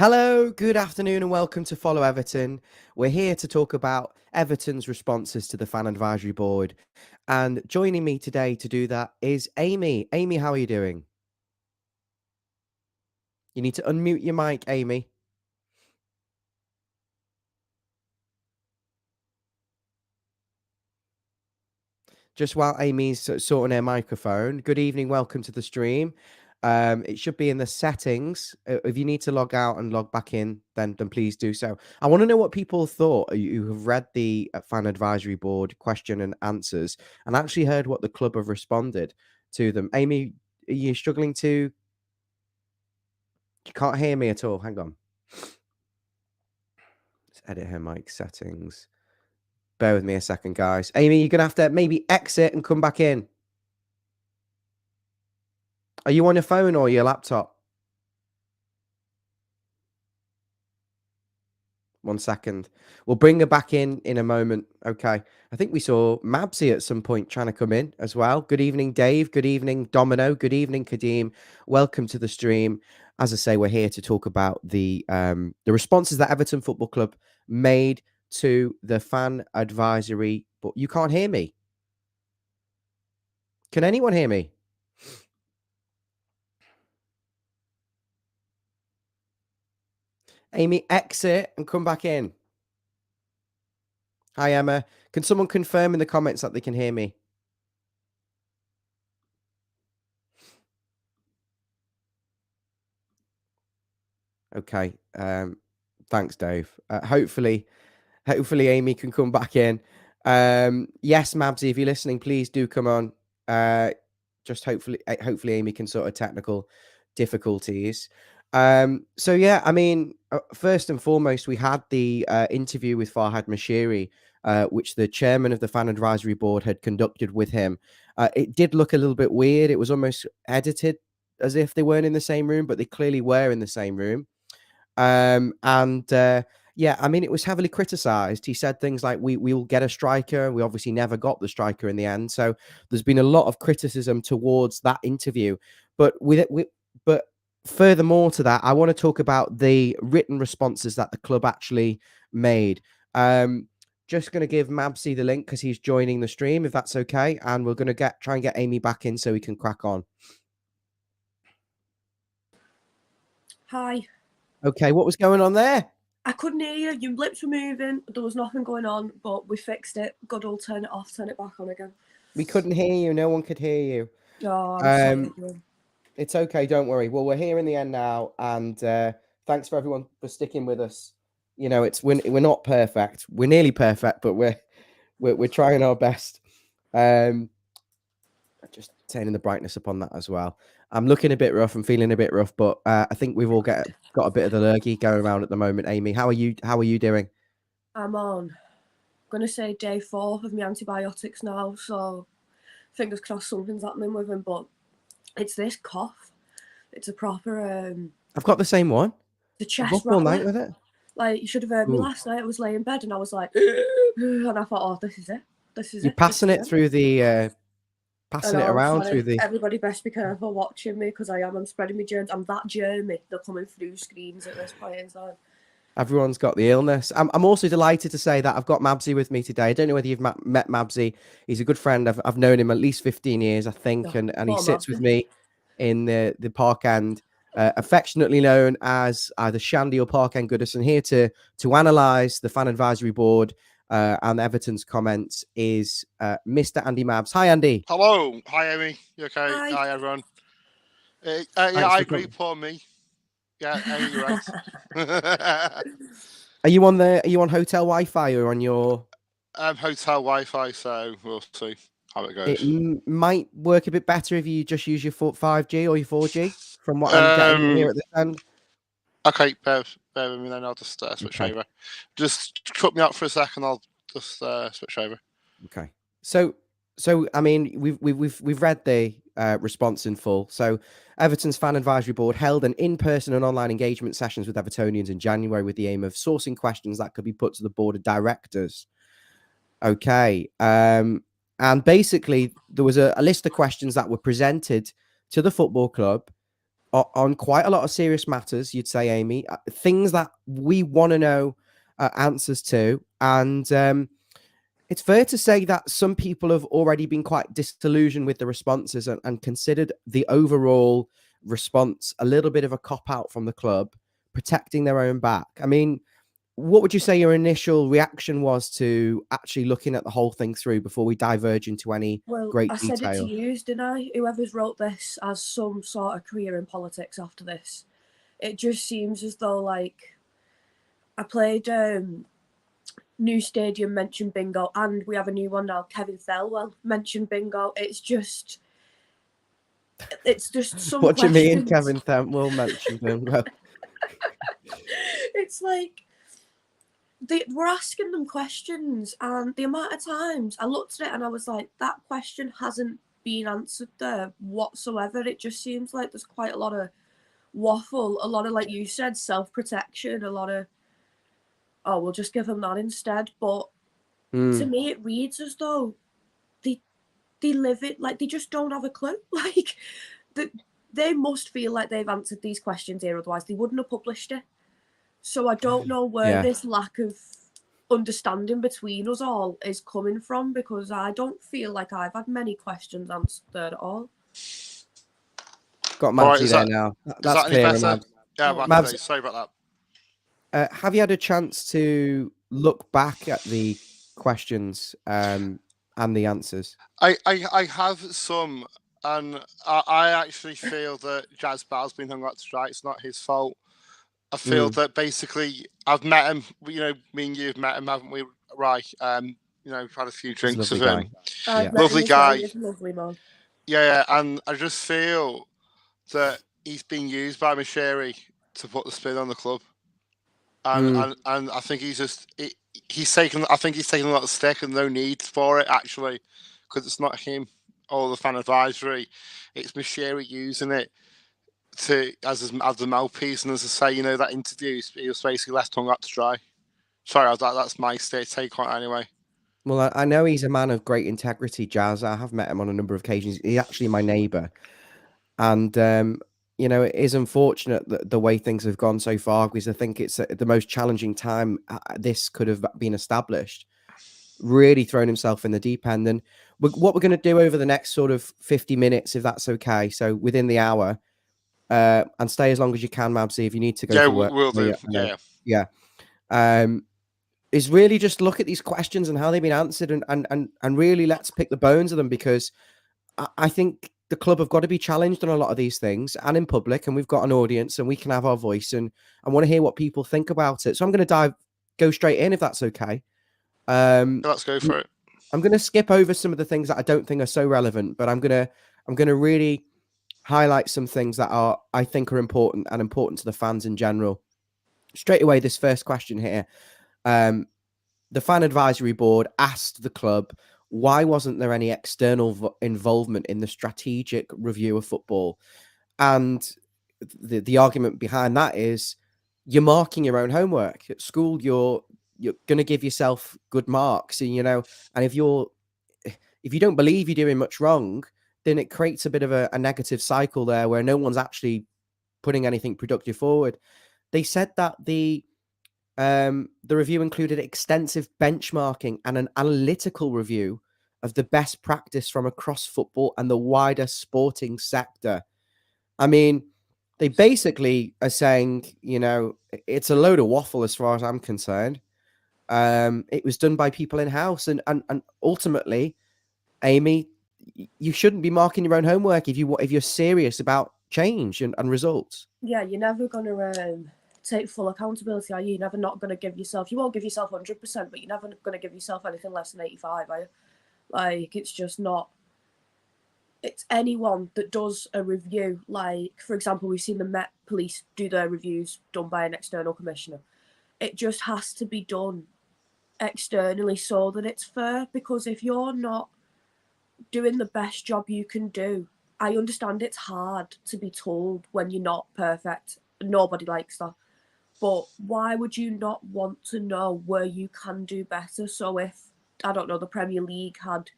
Hello, good afternoon, and welcome to Follow Everton. We're here to talk about Everton's responses to the fan advisory board. And joining me today to do that is Amy. Amy, how are you doing? You need to unmute your mic, Amy. Just while Amy's sorting her microphone, good evening, welcome to the stream. It should be in the settings. If you need to log out and log back in, then please do so. I want to know what people thought who have read the fan advisory board question and answers and actually heard what the club have responded to them. Amy, are you struggling to? You can't hear me at all. Hang on. Let's edit her mic settings. Bear with me a second, guys. Amy, you're going to have to maybe exit and come back in. Are you on your phone or your laptop? 1 second. We'll bring her back in a moment. Okay. I think we saw Mabsy at some point trying to come in as well. Good evening, Dave. Good evening, Domino. Good evening, Kadeem. Welcome to the stream. As I say, we're here to talk about the responses that Everton Football Club made to the fan advisory. But you can't hear me. Can anyone hear me? Amy, exit and come back in. Hi, Emma. Can someone confirm in the comments that they can hear me? Okay. Thanks, Dave. Hopefully Amy can come back in. Yes, Mabsy, if you're listening, please do come on. Just hopefully Amy can sort of technical difficulties. So yeah, I mean, first and foremost, we had the interview with Farhad Mashiri, which the chairman of the fan advisory board had conducted with him. It did look a little bit weird. It was almost edited as if they weren't in the same room, but they clearly were in the same room. Yeah, I mean, it was heavily criticised. He said things like, "We will get a striker." We obviously never got the striker in the end. So there's been a lot of criticism towards that interview. But but furthermore to that, I want to talk about the written responses that the club actually made. Just going to give Mabsy the link because he's joining the stream, if that's okay, and we're going to try and get Amy back in so we can crack on. Hi. Okay, what was going on there? I couldn't hear you. Your lips were moving. There was nothing going on, but we fixed it. God will turn it off, turn it back on again. We couldn't hear you. No one could hear you. Oh, I'm sorry. It's okay. Don't worry. Well, we're here in the end now, and thanks for everyone for sticking with us. You know, we're not perfect. We're nearly perfect, but we're trying our best. Just turning the brightness upon that as well. I'm looking a bit rough. I'm feeling a bit rough, but I think we've all got a bit of the lurgy going around at the moment. Amy, how are you? How are you doing? I'm on. I'm gonna say day 4 of my antibiotics now, so fingers crossed something's happening with him. But it's this cough. It's a proper. I've got the same one. The chest rattler. All night with it. Like, you should have heard me last night. I was laying in bed and I was like, and I thought, oh, this is it. This is You're passing it through the. Passing it around through the. Everybody best be careful watching me because I'm spreading my germs. I'm that germy. They're coming through screens at this point in time. Everyone's got the illness. I'm also delighted to say that I've got Mabsy with me today. I don't know whether you've met Mabsy. He's a good friend. I've known him at least 15 years, I think, and he sits with me in the park end, affectionately known as either Shandy or Park End Goodison. Here to analyse the fan advisory board and Everton's comments is Mr. Andy Mabs. Hi, Andy. Hello. Hi, Amy. You okay? Hi, everyone. Yeah, I agree. Poor me. Yeah, you're right. Are you on hotel Wi-Fi or on your hotel Wi-Fi? So we'll see how it goes. It might work a bit better if you just use your 5G or your 4G. From what I'm getting here at this end. Okay, bear with me then. I'll just switch over. Just cut me out for a second. I'll just switch over. Okay. So I mean, we've read the response in full. So Everton's fan advisory board held an in-person and online engagement sessions with Evertonians in January with the aim of sourcing questions that could be put to the board of directors. Okay. And basically there was a list of questions that were presented to the football club on quite a lot of serious matters, you'd say, Amy, things that we want to know answers to. And it's fair to say that some people have already been quite disillusioned with the responses and considered the overall response a little bit of a cop out from the club, protecting their own back. I mean, what would you say your initial reaction was to actually looking at the whole thing through before we diverge into any Well, great I said it to detail? you, didn't I? Whoever's wrote this has some sort of career in politics after this. It just seems as though, like, I played new stadium, mentioned bingo, and we have a new one now, Kevin Thelwell, mentioned bingo. It's just some What do you mean, questions. Kevin Thempwell mentioned bingo? It's like we're asking them questions, and the amount of times I looked at it and I was like, that question hasn't been answered there whatsoever. It just seems like there's quite a lot of waffle, a lot of, like you said, self-protection, a lot of, oh, we'll just give them that instead. But to me, it reads as though they live it, like they just don't have a clue. Like they must feel like they've answered these questions here, otherwise they wouldn't have published it. So I don't know where this lack of understanding between us all is coming from, because I don't feel like I've had many questions answered at all. Got All right, Madsy there now. That's any clearer, better? Mabs. Yeah, Oh. Mabs, sorry about that. Have you had a chance to look back at the questions and the answers? I have some, and I actually feel that Jazz Bell's been hung out to dry. It's not his fault. I feel that basically I've met him. You know, me and you have met him, haven't we? Right. You know, we've had a few drinks with him. Lovely guy. Lovely man. Yeah, and I just feel that he's being used by Mashiri to put the spin on the club, and I think he's taken. I think he's taken a lot of stick and no need for it actually, because it's not him or the fan advisory. It's Mashiri using it as the mouthpiece, and as I say, you know, that interview, he was basically left hung up to dry. Sorry, that's my take on it anyway. Well, I know he's a man of great integrity, Jazz. I have met him on a number of occasions. He's actually my neighbour. And, you know, it is unfortunate that the way things have gone so far, because I think it's the most challenging time this could have been established. Really thrown himself in the deep end. And what we're going to do over the next sort of 50 minutes, if that's okay, so within the hour, and stay as long as you can, Mabsy, if you need to go to work. We'll do. Yeah. Is really just look at these questions and how they've been answered, and really let's pick the bones of them, because I think the club have got to be challenged on a lot of these things and in public, and we've got an audience and we can have our voice, and I want to hear what people think about it. So I'm going to go straight in, if that's okay. Let's go for it. I'm going to skip over some of the things that I don't think are so relevant, but I'm going to really highlight some things that I think are important and important to the fans in general. Straight away, this first question here. The fan advisory board asked the club, why wasn't there any external involvement in the strategic review of football? And the argument behind that is you're marking your own homework at school. You're going to give yourself good marks, and, you know, and if you don't believe you're doing much wrong, then it creates a bit of a negative cycle there where no one's actually putting anything productive forward. They said that the review included extensive benchmarking and an analytical review of the best practice from across football and the wider sporting sector. I mean, they basically are saying, you know, it's a load of waffle as far as I'm concerned. It was done by people in-house, and ultimately, Amy, you shouldn't be marking your own homework if you're serious about change and results. Yeah, you're never gonna take full accountability, are you? You're never not gonna give yourself. You won't give yourself 100%, but you're never gonna give yourself anything less than 85, are you? Like, it's just not. It's anyone that does a review. Like, for example, we've seen the Met Police do their reviews done by an external commissioner. It just has to be done externally so that it's fair, because if you're not doing the best job you can do, I understand it's hard to be told when you're not perfect. Nobody likes that. But why would you not want to know where you can do better? So if, I don't know, the Premier League had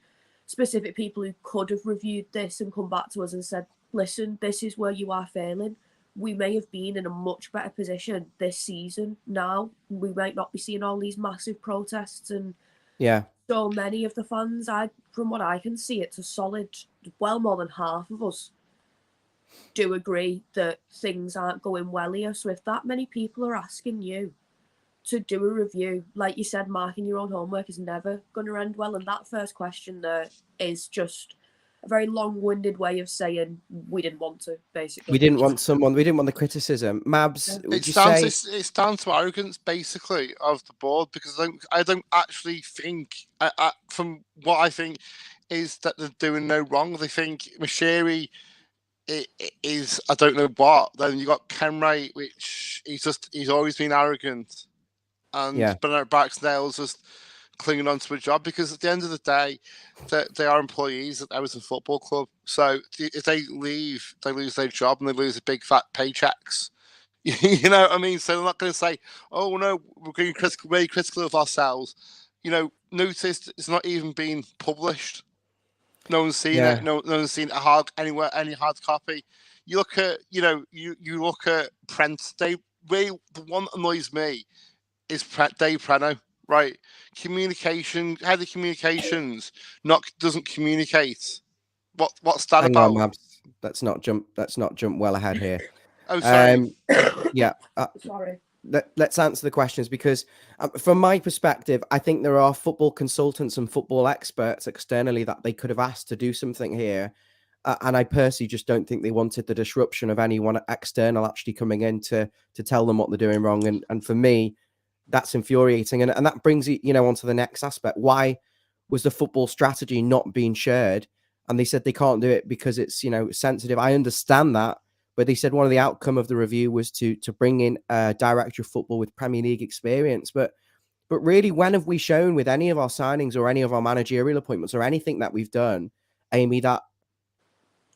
specific people who could have reviewed this and come back to us and said, listen, this is where you are failing, we may have been in a much better position this season now. We might not be seeing all these massive protests and so many of the fans. From what I can see, it's a solid, well, more than half of us do agree that things aren't going well here. So if that many people are asking you to do a review, like you said, marking your own homework is never going to end well. And that first question there is just a very long-winded way of saying we didn't want to, basically. We didn't want the criticism. Mabs, would you say it's down to arrogance, basically, of the board, because I don't actually think, from what I think, is that they're doing no wrong. They think Mashiri is, I don't know what. Then you got Kenray, which he's always been arrogant, and Bernard Baxnell's just clinging on to a job, because at the end of the day, they are employees at Everton Football Club. So if they leave, they lose their job and they lose the big fat paychecks. You know what I mean? So they're not going to say, "Oh no, we're being very critical of ourselves." You know, notice it's not even been published. No one's seen it. No one's seen any hard copy. You look at, you look at Prent. The one that annoys me is Dave Preno, right? Head of communications doesn't communicate. What's that hang about? on, Mabs. Let's not jump well ahead here. Oh, sorry. Sorry. Let's answer the questions, because from my perspective, I think there are football consultants and football experts externally that they could have asked to do something here. And I personally just don't think they wanted the disruption of anyone external actually coming in to tell them what they're doing wrong. And for me, that's infuriating. And that brings it, onto the next aspect. Why was the football strategy not being shared? And they said they can't do it because it's, sensitive. I understand that. But they said one of the outcome of the review was to bring in a director of football with Premier League experience. But really, when have we shown with any of our signings or any of our managerial appointments or anything that we've done, Amy, that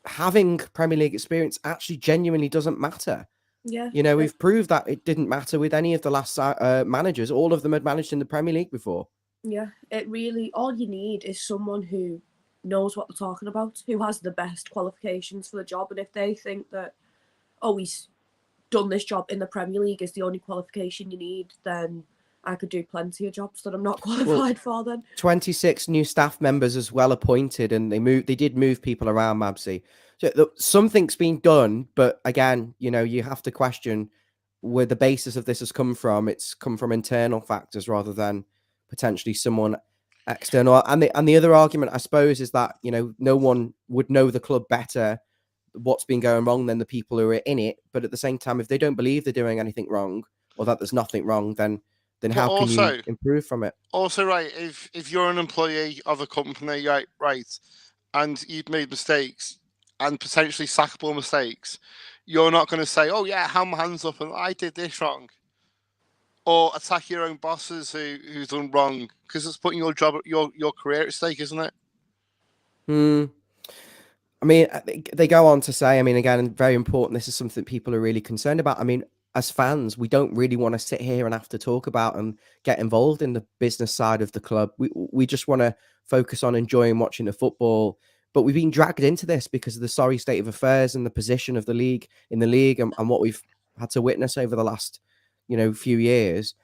having Premier League experience actually genuinely doesn't matter? Yeah. We've proved that it didn't matter with any of the last managers. All of them had managed in the Premier League before. Yeah, all you need is someone who knows what they're talking about, who has the best qualifications for the job. And if they think that, he's done this job in the Premier League is the only qualification you need, then I could do plenty of jobs that I'm not qualified for then. 26 new staff members as well appointed, and they did move people around, Mabsy. So something's been done, but again, you have to question where the basis of this has come from. It's come from internal factors rather than potentially someone external. And the other argument, I suppose, is that, no one would know the club better, what's been going wrong, than the people who are in it. But at the same time, if they don't believe they're doing anything wrong or that there's nothing wrong, then how can you improve from it? Also, right, if you're an employee of a company, right, and you've made mistakes and potentially sackable mistakes, you're not going to say, "Oh yeah, hand my hands up and I did this wrong," or attack your own bosses who's done wrong, because it's putting your job, your career at stake, isn't it? I mean, they go on to say, again, very important, this is something people are really concerned about. As fans, we don't really want to sit here and have to talk about and get involved in the business side of the club. We just want to focus on enjoying watching the football. But we've been dragged into this because of the sorry state of affairs and the position of the league and what we've had to witness over the last, few years.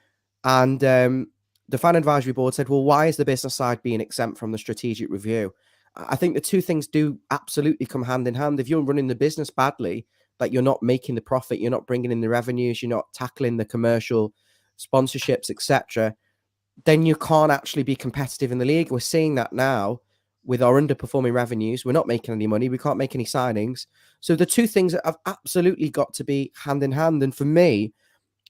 And the fan advisory board said, well, why is the business side being exempt from the strategic review? I think the two things do absolutely come hand in hand. If you're running the business badly, that you're not making the profit, you're not bringing in the revenues, you're not tackling the commercial sponsorships, etc., then you can't actually be competitive in the league. We're seeing that now with our underperforming revenues. We're not making any money. We can't make any signings. So the two things have absolutely got to be hand in hand. And for me,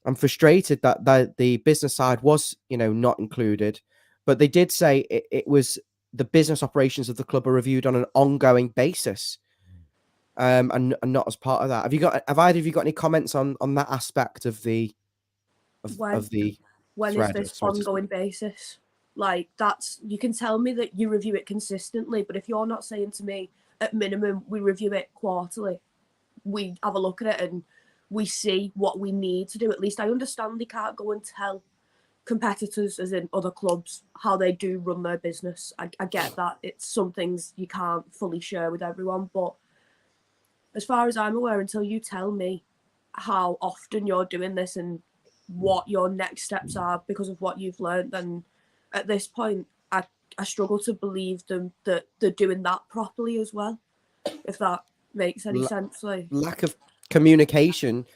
I'm frustrated that the business side was, not included. But they did say it was the business operations of the club are reviewed on an ongoing basis, and not as part of that. Have either of you got any comments on that aspect of the when thread, is this ongoing basis? Like, you can tell me that you review it consistently, but if you're not saying to me at minimum we review it quarterly, we have a look at it and we see what we need to do. At least I understand they can't go and tell competitors, as in other clubs, how they do run their business. I get that. It's some things you can't fully share with everyone, but as far as I'm aware, until you tell me how often you're doing this and what your next steps are because of what you've learned, then at this point I struggle to believe them that they're doing that properly as well, if that makes any sense. Like, lack of communication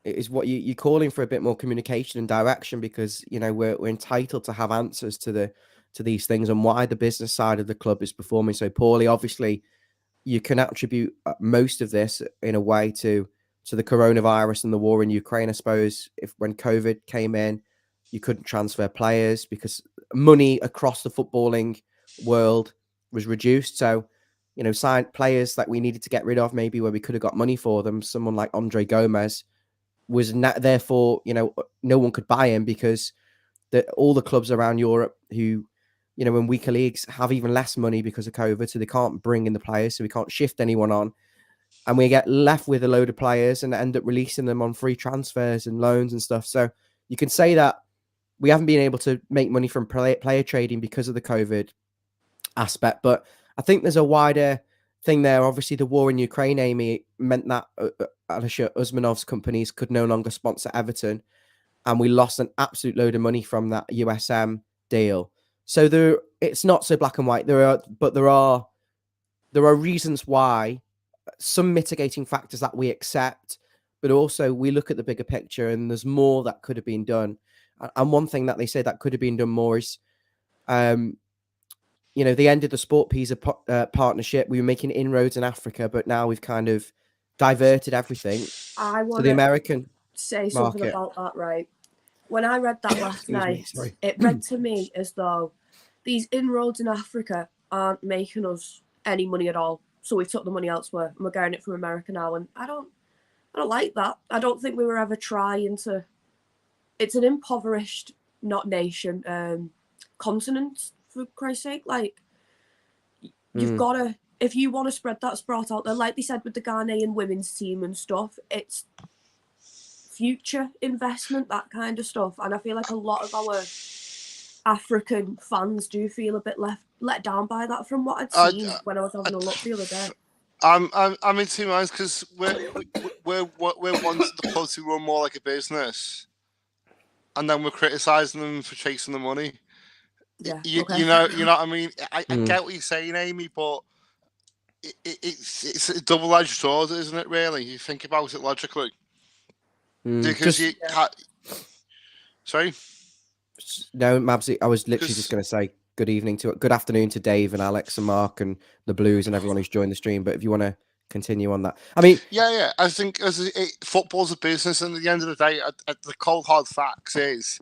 is what you're calling for, a bit more communication and direction, because we're entitled to have answers to these things and why the business side of the club is performing so poorly. Obviously, you can attribute most of this in a way to the coronavirus and the war in Ukraine. I suppose if when COVID came in, you couldn't transfer players because money across the footballing world was reduced. So, signed players that we needed to get rid of, maybe where we could have got money for them. Someone like Andre Gomez was not, therefore, no one could buy him because all the clubs around Europe who, in weaker leagues have even less money because of COVID, so they can't bring in the players, so we can't shift anyone on. And we get left with a load of players and end up releasing them on free transfers and loans and stuff. So you can say that we haven't been able to make money from player trading because of the COVID aspect. But I think there's a wider thing there. Obviously, the war in Ukraine, Amy, meant that Alisher Usmanov's companies could no longer sponsor Everton. And we lost an absolute load of money from that USM deal. So it's not so black and white. There are reasons why, some mitigating factors that we accept, but also we look at the bigger picture and there's more that could have been done. And one thing that they say that could have been done more is, they ended the Sport Pisa partnership. We were making inroads in Africa, but now we've kind of diverted everything to the American say something market. about that, right? When I read that last night, it read to me as though these inroads in Africa aren't making us any money at all. So we took the money elsewhere and we're getting it from America now. And I don't like that. I don't think we were ever trying to. It's an impoverished, not nation, continent, for Christ's sake. Like, you've got to, if you want to spread that sport out there, like they said with the Ghanaian women's team and stuff, it's future investment, that kind of stuff. And I feel like a lot of our African fans do feel a bit let down by that from what I'd seen when I was having a look the other day. I'm in two minds because we're wanting the club to run more like a business, and then we're criticising them for chasing the money. Yeah, you know what I mean. I get what you're saying, Amy, but it's a double-edged sword, isn't it? Really, you think about it logically, because sorry. No, Mabsy, I was literally just going to say good afternoon to Dave and Alex and Mark and the Blues and everyone who's joined the stream. But if you want to continue on that, I mean, yeah, I think football's a business, and at the end of the day, the cold hard facts is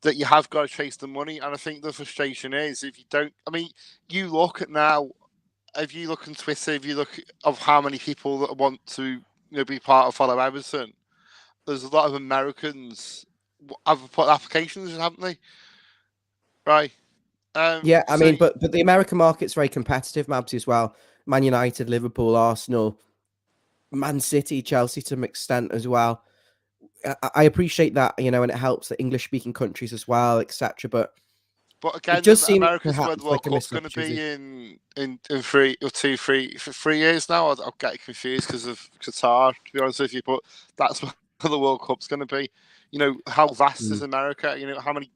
that you have got to chase the money. And I think the frustration is if you don't. I mean, you look at now. If you look on Twitter, if you look of how many people that want to be part of Follow Everton, there's a lot of Americans have put applications, haven't they? Right. Yeah, I mean, but the American market's very competitive, Mabsy, as well. Man United, Liverpool, Arsenal, Man City, Chelsea to an extent as well. I appreciate that, and it helps the English-speaking countries as well, etc. But again, it just seems America's where the World Cup's going to be in 3 years now. I'll get confused because of Qatar, to be honest with you. But that's where the World Cup's going to be. How vast is America? How many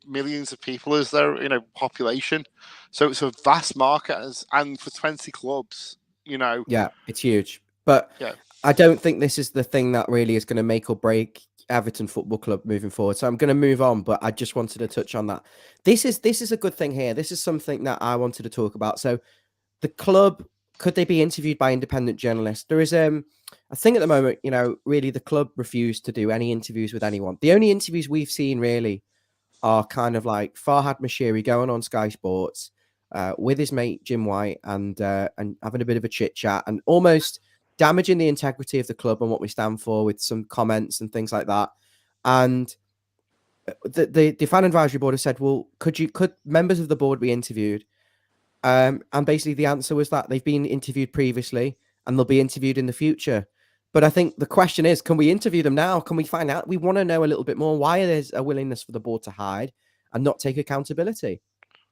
millions of people is there? Population. So it's a vast market, and for 20 clubs, Yeah, it's huge. But yeah. I don't think this is the thing that really is going to make or break Everton Football Club moving forward. So I'm going to move on, but I just wanted to touch on that. This is a good thing here. This is something that I wanted to talk about. So the club, could they be interviewed by independent journalists? There is a thing at the moment, really the club refused to do any interviews with anyone. The only interviews we've seen really are kind of like Farhad Mashiri going on Sky Sports with his mate Jim White and having a bit of a chit chat and almost damaging the integrity of the club and what we stand for with some comments and things like that. And the fan advisory board have said, well, could members of the board be interviewed? And basically the answer was that they've been interviewed previously and they'll be interviewed in the future. But I think the question is, can we interview them now? Can we find out? We want to know a little bit more. Why there's a willingness for the board to hide and not take accountability?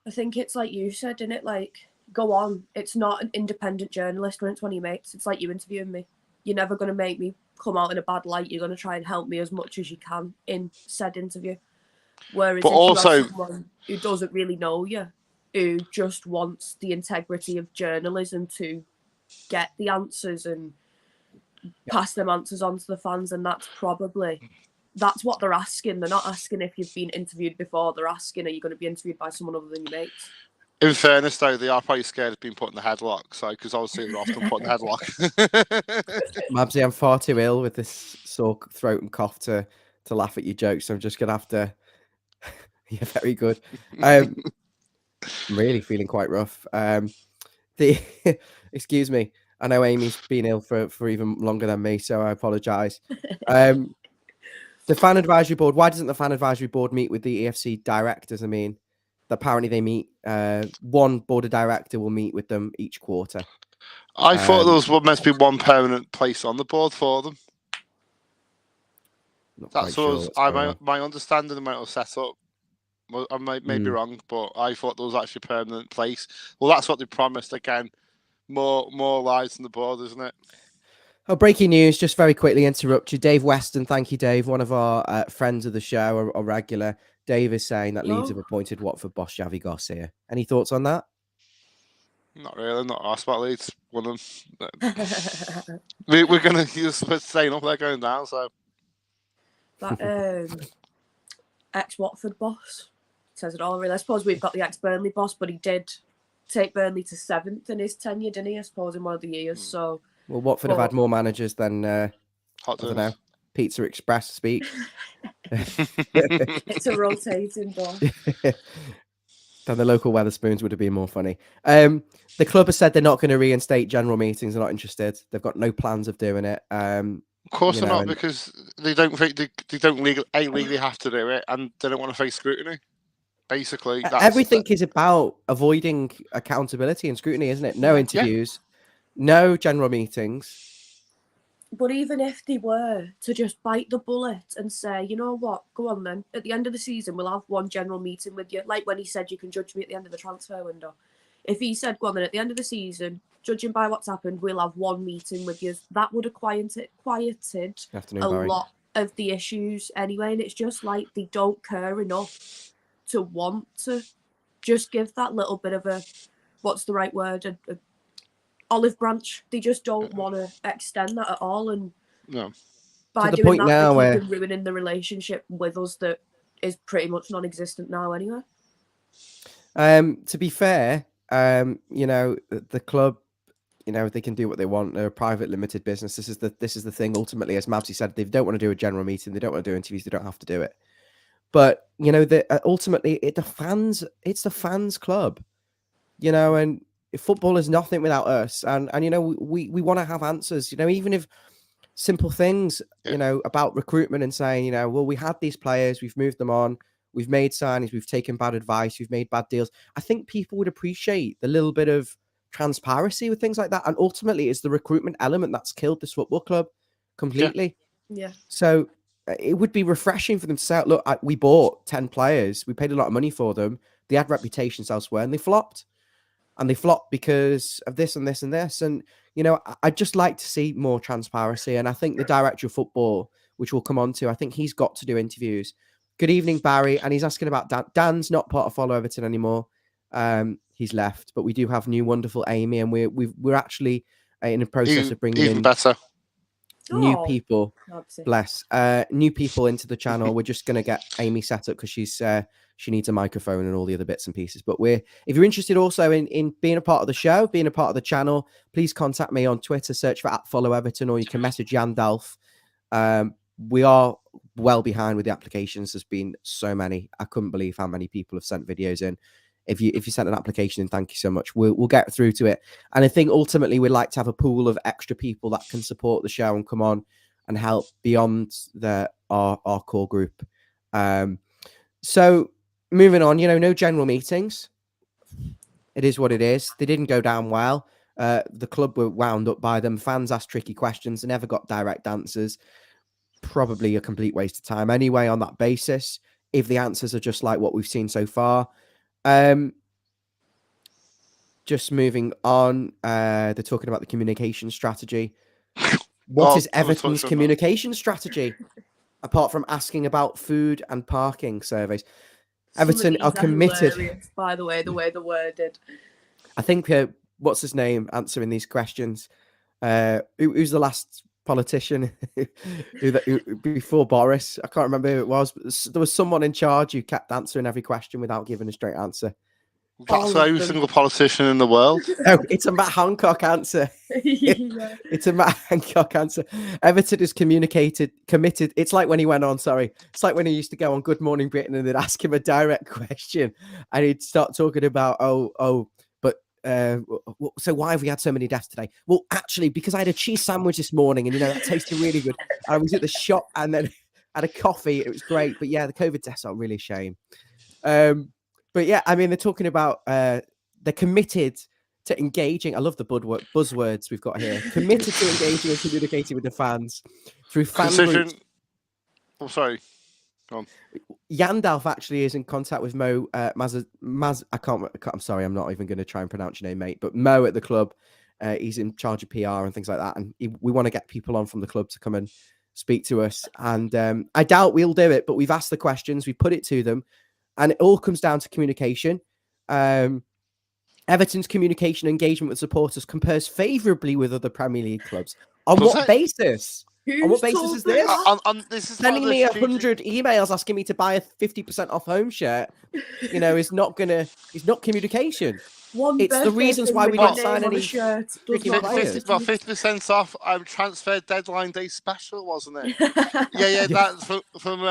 I think it's like you said, isn't it? Like, go on. It's not an independent journalist when it's one of your mates. It's like you interviewing me. You're never going to make me come out in a bad light. You're going to try and help me as much as you can in said interview. Whereas But if you also- have someone who doesn't really know you, who just wants the integrity of journalism to get the answers and pass them answers on to the fans, and that's what they're asking. They're not asking if you've been interviewed before. They're asking, are you going to be interviewed by someone other than your mates? In fairness, though, they are probably scared of being put in the headlock. So, because obviously they're often put in the headlock. Mabsy, I'm far too ill with this sore throat and cough to laugh at your jokes. So I'm just gonna have to. Yeah, very good. I'm really feeling quite rough. The excuse me. I know Amy's been ill for even longer than me, so I apologise. The fan advisory board. Why doesn't the fan advisory board meet with the EFC directors? I mean, apparently they meet. One board of director will meet with them each quarter. I thought there was meant to be one permanent place on the board for them. Not That's quite sure what's going on. my understanding. The might have set up. Well, I may be wrong, but I thought there was actually a permanent place. Well, that's what they promised. Again, more lies on the board, isn't it? Oh, breaking news! Just very quickly interrupt you, Dave Weston. Thank you, Dave. One of our friends of the show, a regular. Dave is saying that Leeds have appointed Watford boss Xavi Garcia. Any thoughts on that? Not really. Not asked about Leeds. One of them. We're gonna use staying up. They're going down. So that ex-Watford boss says it all. Really, I suppose we've got the ex-Burnley boss, but he did take Burnley to 7th in his tenure, didn't he? I suppose in one of the years. So. Well, Watford have had more managers than I don't know, Pizza Express speak. It's a rotating boss. Then the local Weatherspoons would have been more funny. The club has said they're not going to reinstate general meetings. They're not interested. They've got no plans of doing it. Of course they're not, because they don't think they don't legally have to do it, and they don't want to face scrutiny. Basically, everything is about avoiding accountability and scrutiny, isn't it? No interviews, no general meetings. But even if they were to just bite the bullet and say, you know what, go on then. At the end of the season, we'll have one general meeting with you. Like when he said you can judge me at the end of the transfer window. If he said, go on then, at the end of the season, judging by what's happened, we'll have one meeting with you. That would have quieted a lot of the issues anyway. And it's just like they don't care enough to want to just give that little bit of a, what's the right word, a olive branch. They just don't want to extend that at all, and by doing that, they keep ruining the relationship with us that is pretty much non-existent now anyway. To be fair, you know, the club, you know, they can do what they want. They're a private limited business. This is the thing. Ultimately, as Mabsy said, they don't want to do a general meeting. They don't want to do interviews. They don't have to do it. But you know, ultimately, it's the fans' club. You know, and football is nothing without us. And you know, we want to have answers. You know, even if simple things, you know, about recruitment and saying, you know, well, we had these players, we've moved them on, we've made signings, we've taken bad advice, we've made bad deals. I think people would appreciate the little bit of transparency with things like that. And ultimately, it's the recruitment element that's killed this football club completely. Yeah. So it would be refreshing for them to say, look, we bought 10 players, we paid a lot of money for them, they had reputations elsewhere, and they flopped. And they flopped because of this and this and this. And, you know, I'd just like to see more transparency. And I think the director of football, which we'll come on to, I think he's got to do interviews. Good evening, Barry. And he's asking about Dan. Dan's not part of Follow Everton anymore. He's left. But we do have new wonderful Amy. And we're actually in the process of bringing even in better new people. Bless. New people into the channel. We're just going to get Amy set up because she needs a microphone and all the other bits and pieces. But if you're interested also in being a part of the show, being a part of the channel, please contact me on Twitter, search for @FollowEverton, or you can message Jan Dalf. We are well behind with the applications. There's been so many. I couldn't believe how many people have sent videos in. If you sent an application in, thank you so much. We'll get through to it. And I think ultimately we'd like to have a pool of extra people that can support the show and come on and help beyond our core group. So moving on, you know, no general meetings. It is what it is. They didn't go down well. The club were wound up by them. Fans asked tricky questions. They never got direct answers. Probably a complete waste of time anyway on that basis, if the answers are just like what we've seen so far. Just moving on, they're talking about the communication strategy. What is kind of Everton's touched on that. communication strategy? Apart from asking about food and parking surveys. Some of Everton these are committed. hilarious, by the way they're worded. I think, what's his name answering these questions? Who's the last politician who before Boris? I can't remember who it was. But there was someone in charge who kept answering every question without giving a straight answer. That's every single politician in the world. No, it's a Matt Hancock answer. Yeah. It's a Matt Hancock answer. Everton is committed. It's like when he went on, it's like when he used to go on Good Morning Britain and they'd ask him a direct question and he'd start talking about, but so why have we had so many deaths today? Well, actually, because I had a cheese sandwich this morning and, that tasted really good. I was at the shop and then had a coffee. It was great. But yeah, the COVID deaths are really a shame. But yeah, I mean, they're talking about, they're committed to engaging. I love the buzzwords we've got here. Committed to engaging and communicating with the fans through fan groups. Oh, sorry. Go on. Yandalf actually is in contact with Mo I'm sorry, I'm not even going to try and pronounce your name, mate. But Mo at the club, he's in charge of PR and things like that. And we want to get people on from the club to come and speak to us. And I doubt we'll do it, but we've asked the questions, we put it to them, and it all comes down to communication. Everton's communication engagement with supporters compares favourably with other Premier League clubs. On what basis? On what basis is this? This is sending me 100 emails asking me to buy a 50% off home shirt, is not communication. It's the reasons why we didn't sign any freaking players. Well, 50% off transfer deadline day special, wasn't it? yeah, that's from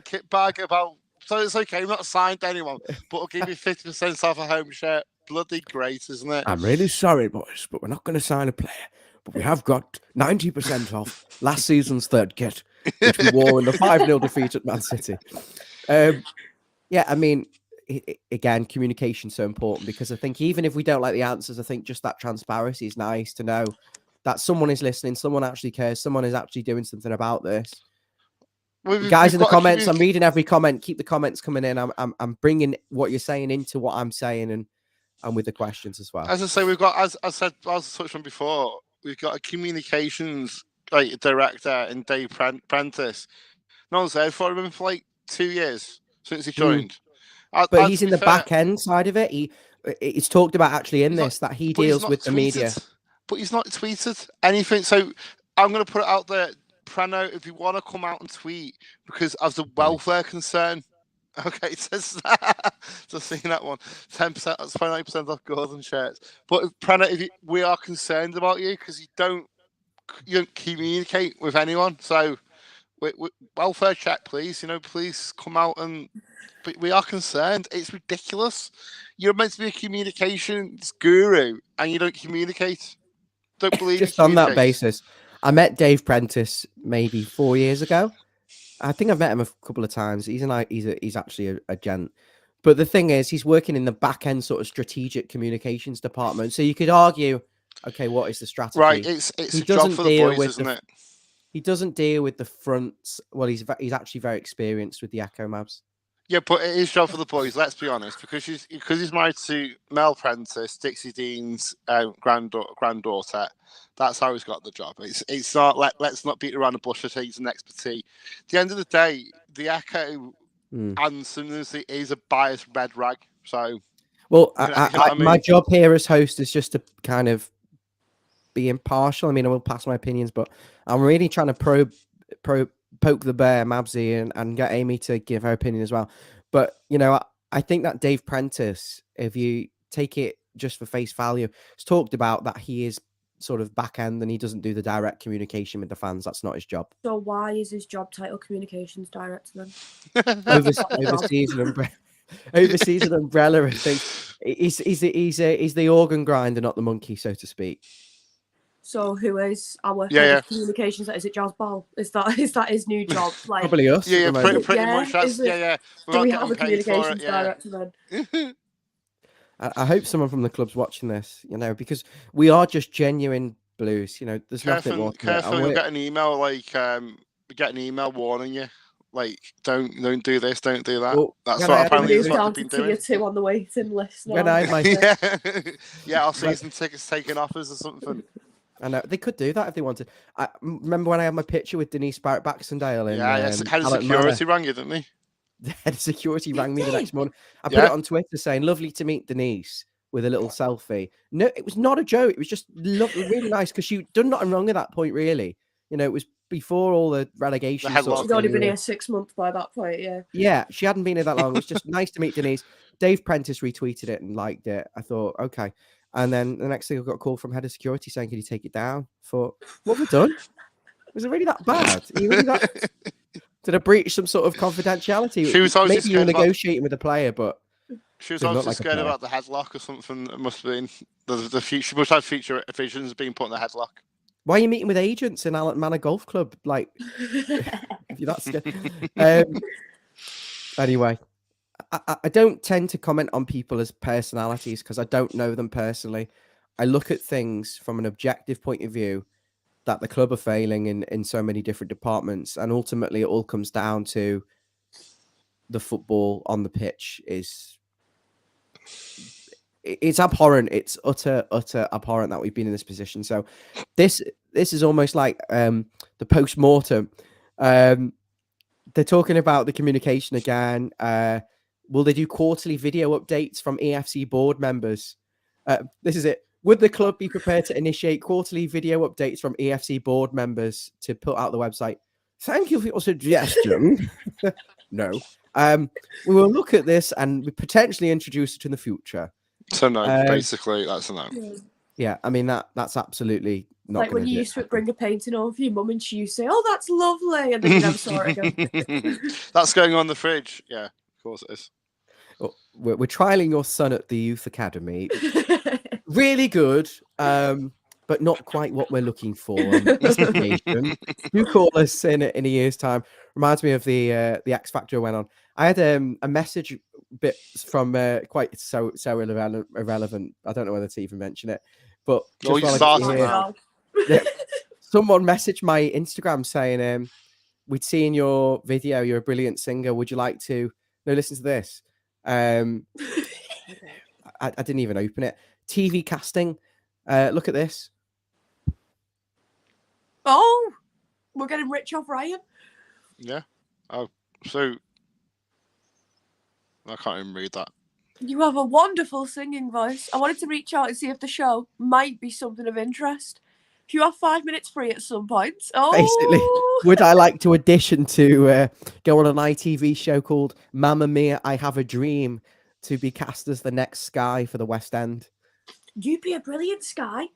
Kitbag about. So it's okay, I'm not signed anyone, but I'll give you 50% off a home shirt. Bloody great, isn't it? I'm really sorry, boys, but we're not going to sign a player. But we have got 90% off last season's third kit, which we wore in the 5-0 defeat at Man City. Yeah, I mean, again, communication's so important because I think even if we don't like the answers, I think just that transparency is nice to know that someone is listening, someone actually cares, someone is actually doing something about this. Guys in the comments, I'm reading every comment. Keep the comments coming in. I'm bringing what you're saying into what I'm saying and with the questions as well. As I say, we've got, as I said, as I touched on before, we've got a communications director in Dave Prentice. No one's there for him for 2 years since he joined. But he's in the back end side of it. It's talked about actually in this that he deals with the media. But he's not tweeted anything. So I'm going to put it out there. Prano, if you want to come out and tweet because of the welfare concern, okay, it says that. Just seeing that one, 10%, that's 29% off Gordon shirts. But Prano, we are concerned about you because you don't communicate with anyone. So, welfare check, please. Please come out and. But we are concerned. It's ridiculous. You're meant to be a communications guru and you don't communicate. Don't believe. Just on that basis. I met Dave Prentice maybe 4 years ago. I think I've met him a couple of times. He's actually a gent. But the thing is, he's working in the back end sort of strategic communications department. So you could argue, okay, what is the strategy? Right, it's a job for the boys, isn't it? He doesn't deal with the fronts. Well, he's actually very experienced with the Echo Mavs. Yeah, but it is job for the boys. Let's be honest, because he's married to Mel Prentice, Dixie Dean's granddaughter. That's how he's got the job. It's not let's not beat around the bush for he's an expertise. At the end of the day, the Echo answer is a biased red rag. So, well, my job here as host is just to kind of be impartial. I mean, I will pass my opinions, but I'm really trying to poke the bear, Mabsy, and get Amy to give her opinion as well. But, I think that Dave Prentice, if you take it just for face value, has talked about that he is sort of back end and he doesn't do the direct communication with the fans. That's not his job. So why is his job title communications director then? Overseas an umbrella, I think. He's the organ grinder, not the monkey, so to speak. So who is our head of communications? Is it Jazz Ball? Is that his new job? Probably us. Yeah, pretty much. That's, Do we have a communications director then? I hope someone from the club's watching this, because we are just genuine Blues. There's nothing more. Careful, you'll get an email warning you, don't do this, don't do that. Well, that's what apparently is what they've been doing. Tier 2 on the waiting list. When I had my our season tickets taken offers or something. I know they could do that if they wanted. I remember when I had my picture with Denise Barrett Baxendale in Head of Alec Manor. security rang you, didn't he? The head of security rang me the next morning. I put Yeah. it on Twitter saying, "Lovely to meet Denise," with a little selfie. No, it was not a joke. It was just lovely, really nice because she'd done nothing wrong at that point, really. You know, it was before all the relegation. headlock. Sort of She's already thing, been yeah. here 6 months by that point, yeah. Yeah, she hadn't been here that long. It was just nice to meet Denise. Dave Prentice retweeted it and liked it. I thought, okay. And then the next thing I got a call from head of security saying, "Can you take it down?" I thought, what have we done? Was it really that bad? Are you really that... Did I breach some sort of confidentiality? She was always Maybe you were scared about- negotiating with a player, but She was didn't look obviously like a scared player. about the headlock or something. It must have been the future. She must have future visions of being put in the headlock. Why are you meeting with agents in Alec Manor Golf Club? Like, if you're that scared. Anyway, I don't tend to comment on people as personalities because I don't know them personally. I look at things from an objective point of view that the club are failing in so many different departments. And ultimately, it all comes down to the football on the pitch it's abhorrent. It's utter abhorrent that we've been in this position. So this is almost like the post-mortem. They're talking about the communication again. Will they do quarterly video updates from EFC board members? This is it. Would the club be prepared to initiate quarterly video updates from EFC board members to put out the website? Thank you for your suggestion. No. We will look at this and potentially introduce it in the future. So no, basically that's a no. Yeah, I mean that's absolutely not. Like when you used to bring a painting home for your mum and she used to say, "Oh, that's lovely," and then you never saw it again. That's going on the fridge. Yeah, of course it is. Oh, we're trialing your son at the youth academy. Really good, but not quite what we're looking for on this occasion. Do call us in a year's time. Reminds me of the X Factor I went on. I had a message bit from quite so irrelevant. I don't know whether to even mention it, but just someone messaged my Instagram saying, "We'd seen your video. You're a brilliant singer. Would you like to?" No, listen to this. I didn't even open it. TV casting. Look at this. Oh, we're getting rich off Ryan. Yeah. Oh, so I can't even read that. You have a wonderful singing voice. I wanted to reach out and see if the show might be something of interest. If you have 5 minutes free at some point. Oh. Basically, would I like to audition to go on an ITV show called Mamma Mia, I Have a Dream, to be cast as the next Sky for the West End? You'd be a brilliant Sky.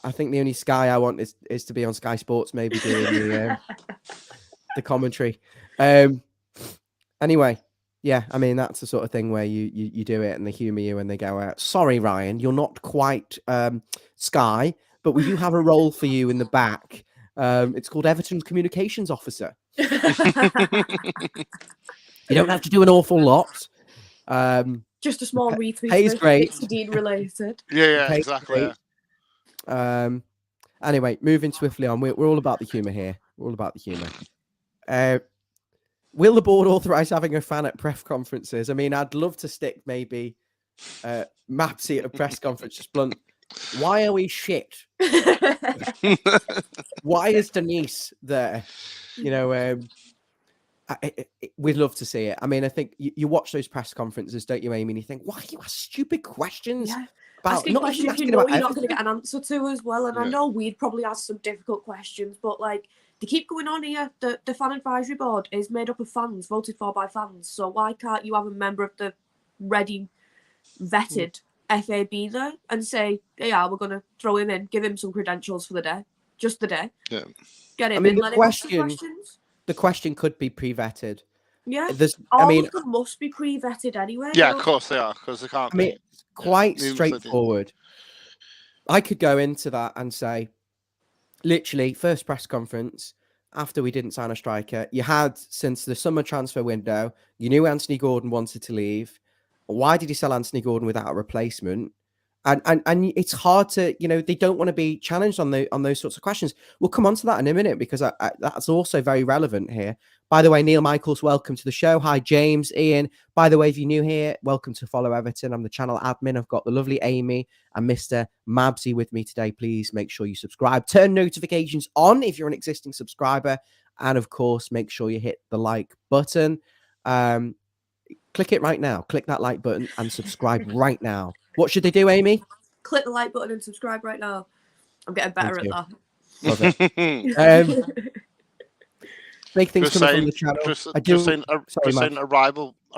I think the only Sky I want is to be on Sky Sports, maybe doing the commentary. Anyway, yeah, I mean that's the sort of thing where you do it and they humour you and they go, "Sorry, Ryan, you're not quite Sky, but we do have a role for you in the back. It's called Everton's Communications Officer. You don't have to do an awful lot. Just a small retweet. Pays great. Dean related. Yeah, exactly. Yeah. Anyway, moving swiftly on. We're all about the humour here. We're all about the humour. Will the board authorise having a fan at press conferences? I mean, I'd love to stick maybe Mapsy at a press conference. Just blunt. Why are we shit? Why is Denise there? You know, we'd love to see it. I mean, I think you watch those press conferences, don't you, Amy? And you think, why do you ask stupid questions? Yeah. About, asking not questions even you know about you're not going to get an answer to as well. And Yeah. I know we'd probably ask some difficult questions, but like they keep going on here. The fan advisory board is made up of fans, voted for by fans. So why can't you have a member of the ready, vetted FAB there and say, yeah, we're going to throw him in, give him some credentials for the day, just the day. Yeah. Get him I mean, in, let him ask the questions. The question could be pre-vetted. Yeah. All of them must be pre-vetted anyway. Yeah, of course they are, because they can't. I mean, it's quite Yeah. straightforward. I could go into that and say, literally, first press conference after we didn't sign a striker, you had since the summer transfer window, you knew Anthony Gordon wanted to leave. Why did you sell Anthony Gordon without a replacement? And it's hard to, they don't want to be challenged on those sorts of questions. We'll come on to that in a minute because that's also very relevant here. By the way, Neil Michaels, welcome to the show. Hi, James, Ian. By the way, if you're new here, welcome to Follow Everton. I'm the channel admin. I've got the lovely Amy and Mr. Mabsy with me today. Please make sure you subscribe. Turn notifications on if you're an existing subscriber. And of course, make sure you hit the like button. Click it right now. Click that like button and subscribe right now. What should they do, Amy? Click the like button and subscribe right now. I'm getting better at that. Love it. Big things coming from the channel. Just saying, a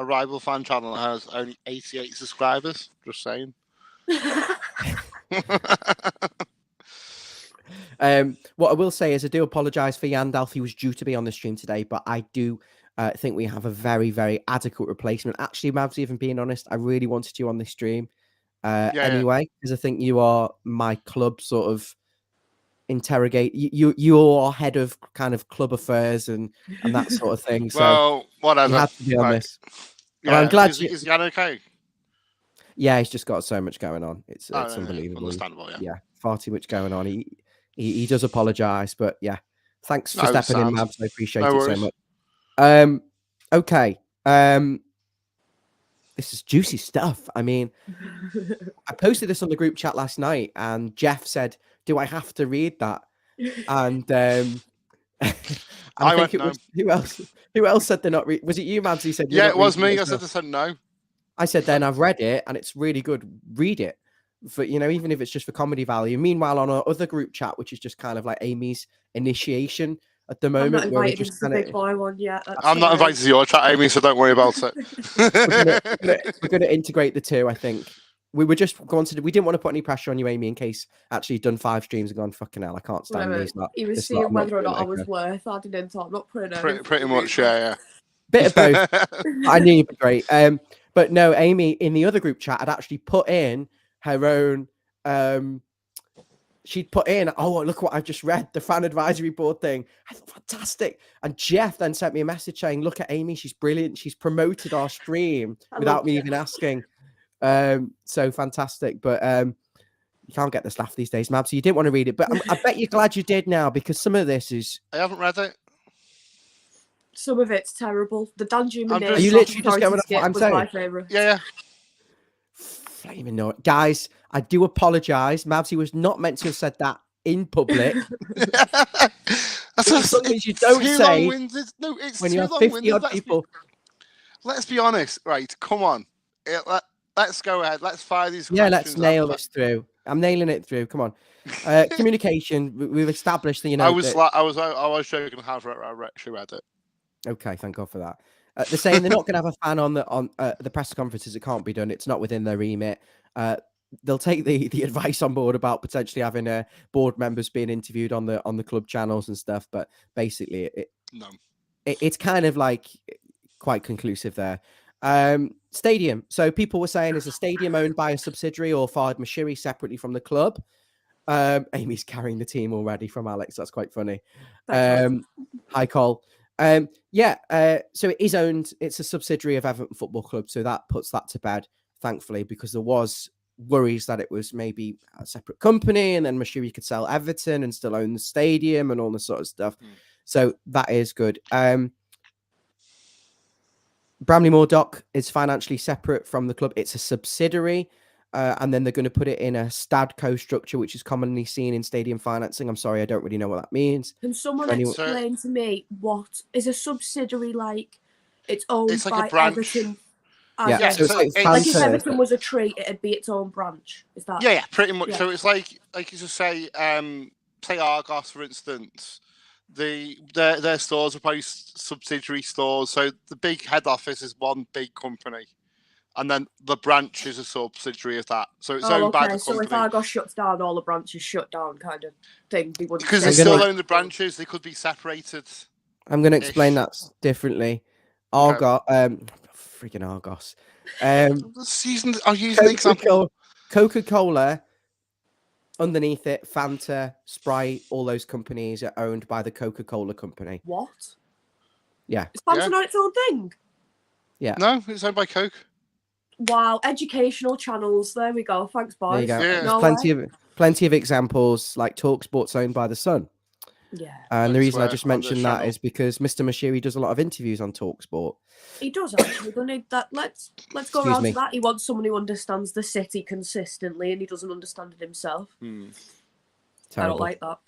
rival fan channel has only 88 subscribers. Just saying. What I will say is I do apologise for Yandalf. He was due to be on the stream today, but I do think we have a very, very adequate replacement. Actually, Mavs, even being honest, I really wanted you on this stream anyway, because I think you are my club sort of interrogate. You are head of kind of club affairs and that sort of thing. So well, whatever. You had to be on this. Yeah, well, I'm glad. Is Jan okay? Yeah, he's just got so much going on. It's unbelievable. Understandable. Yeah, far too much going on. He does apologise, but yeah, thanks for stepping in, Mavs. I appreciate it so much. Okay. This is juicy stuff. I mean, I posted this on the group chat last night, and Jeff said, "Do I have to read that?" And I think it was who else said they're not read. Was it you, Mavs? He said, "Yeah, it was me." I said no. I said, "Then I've read it, and it's really good. Read it." For even if it's just for comedy value. Meanwhile, on our other group chat, which is just kind of like Amy's initiation at the moment, I'm not invited to the big boy one yet. I'm not invited to your chat, Amy, so don't worry about it. we're going to integrate the two. I think we were just going to. We didn't want to put any pressure on you, Amy, in case actually you've done 5 streams and gone fucking hell. I can't stand these. He was seeing whether or not I was worth adding into. I'm not putting pretty much, yeah. Bit of both. I knew you'd be great. But no, Amy in the other group chat had actually put in her own she'd put in, oh, look what I've just read, the fan advisory board thing. I thought, fantastic. And Jeff then sent me a message saying, look at Amy, she's brilliant, she's promoted our stream without me even asking. So fantastic. But you can't get this laugh these days, Mab, so you didn't want to read it, but I bet you're glad you did now, because some of this is I haven't read it. Some of it's terrible. The Danjuma Are you literally just going off what I'm saying? My favorite. Yeah. Flaming no, guys, I do apologize. Mavsy was not meant to have said that in public. That's something you don't say when you have 50 odd people. Let's be honest, right? Come on, let's go ahead. Let's fire these. Yeah, let's nail this through. I'm nailing it through. Come on, communication. We've established that. I was joking. I actually read it. Okay, thank God for that. They're saying they're not going to have a fan on the press conferences. It can't be done. It's not within their remit. They'll take the advice on board about potentially having board members being interviewed on the club channels and stuff. But basically, it's kind of like quite conclusive there. Stadium. So people were saying, is the stadium owned by a subsidiary or Fard Mashiri separately from the club? Amy's carrying the team already from Alex. That's quite funny. Hi, Cole. So it is owned. It's a subsidiary of Everton Football Club. So that puts that to bed, thankfully, because there was worries that it was maybe a separate company and then Mashiri could sell Everton and still own the stadium and all this sort of stuff. So that is good. Bramley Moor Dock is financially separate from the club. It's a subsidiary. And then they're going to put it in a Stadco structure, which is commonly seen in stadium financing. I'm sorry, I don't really know what that means. Can someone explain to me what is a subsidiary like? It's owned by Everton. So like if Everton was a tree, it'd be its own branch. Is that? Yeah, pretty much. Yeah. So it's like you just say Argos, for instance. Their stores are probably subsidiary stores. So the big head office is one big company. And then the branch is a subsidiary of that. So it's owned by the company. So if Argos shuts down, all the branches shut down kind of thing. Because they still own the branches, they could be separated. I'm going to explain that differently. Argos, freaking Argos. I'll use an example. Coca-Cola, underneath it, Fanta, Sprite, all those companies are owned by the Coca-Cola company. What? Yeah. Is Fanta not its own thing? Yeah. No, it's owned by Coke. Wow, educational channels. There we go. Thanks, boys. There you go. Yeah. There's No plenty of examples, like TalkSport's owned by the Sun. Yeah, And the I reason I swear, just on this mentioned that channel. is because Mr. Mashiri does a lot of interviews on TalkSport. he does actually, doesn't he? That let's go Excuse around me. to that. He wants someone who understands the city consistently, and he doesn't understand it himself. I Terrible. don't like that.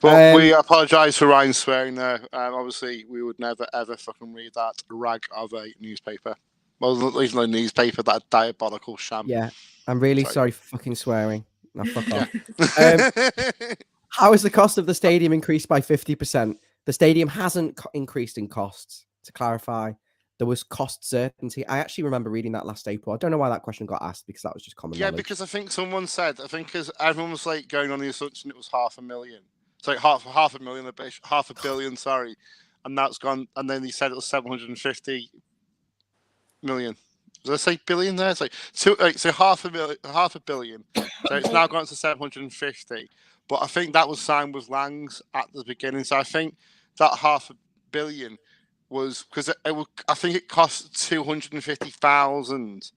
But we apologise for Ryan swearing there. Obviously, we would never, ever fucking read that rag of a newspaper. Well, not even a newspaper, that diabolical sham. Yeah, I'm really sorry for fucking swearing. Now fuck off. Yeah. How has the cost of the stadium increased by 50%? The stadium hasn't increased in costs. To clarify, there was cost certainty. I actually remember reading that last April. I don't know why that question got asked because that was just common knowledge. Because I think someone said, because everyone was like going on the assumption it was 500,000. It's like half a million, half a billion, sorry. And that's gone, and then he said it was 750 million. Did I say billion there? It's like so half a billion. So it's now gone to 750. But I think that was signed with Langs at the beginning. So I think that $500 million was because I think it cost 250,000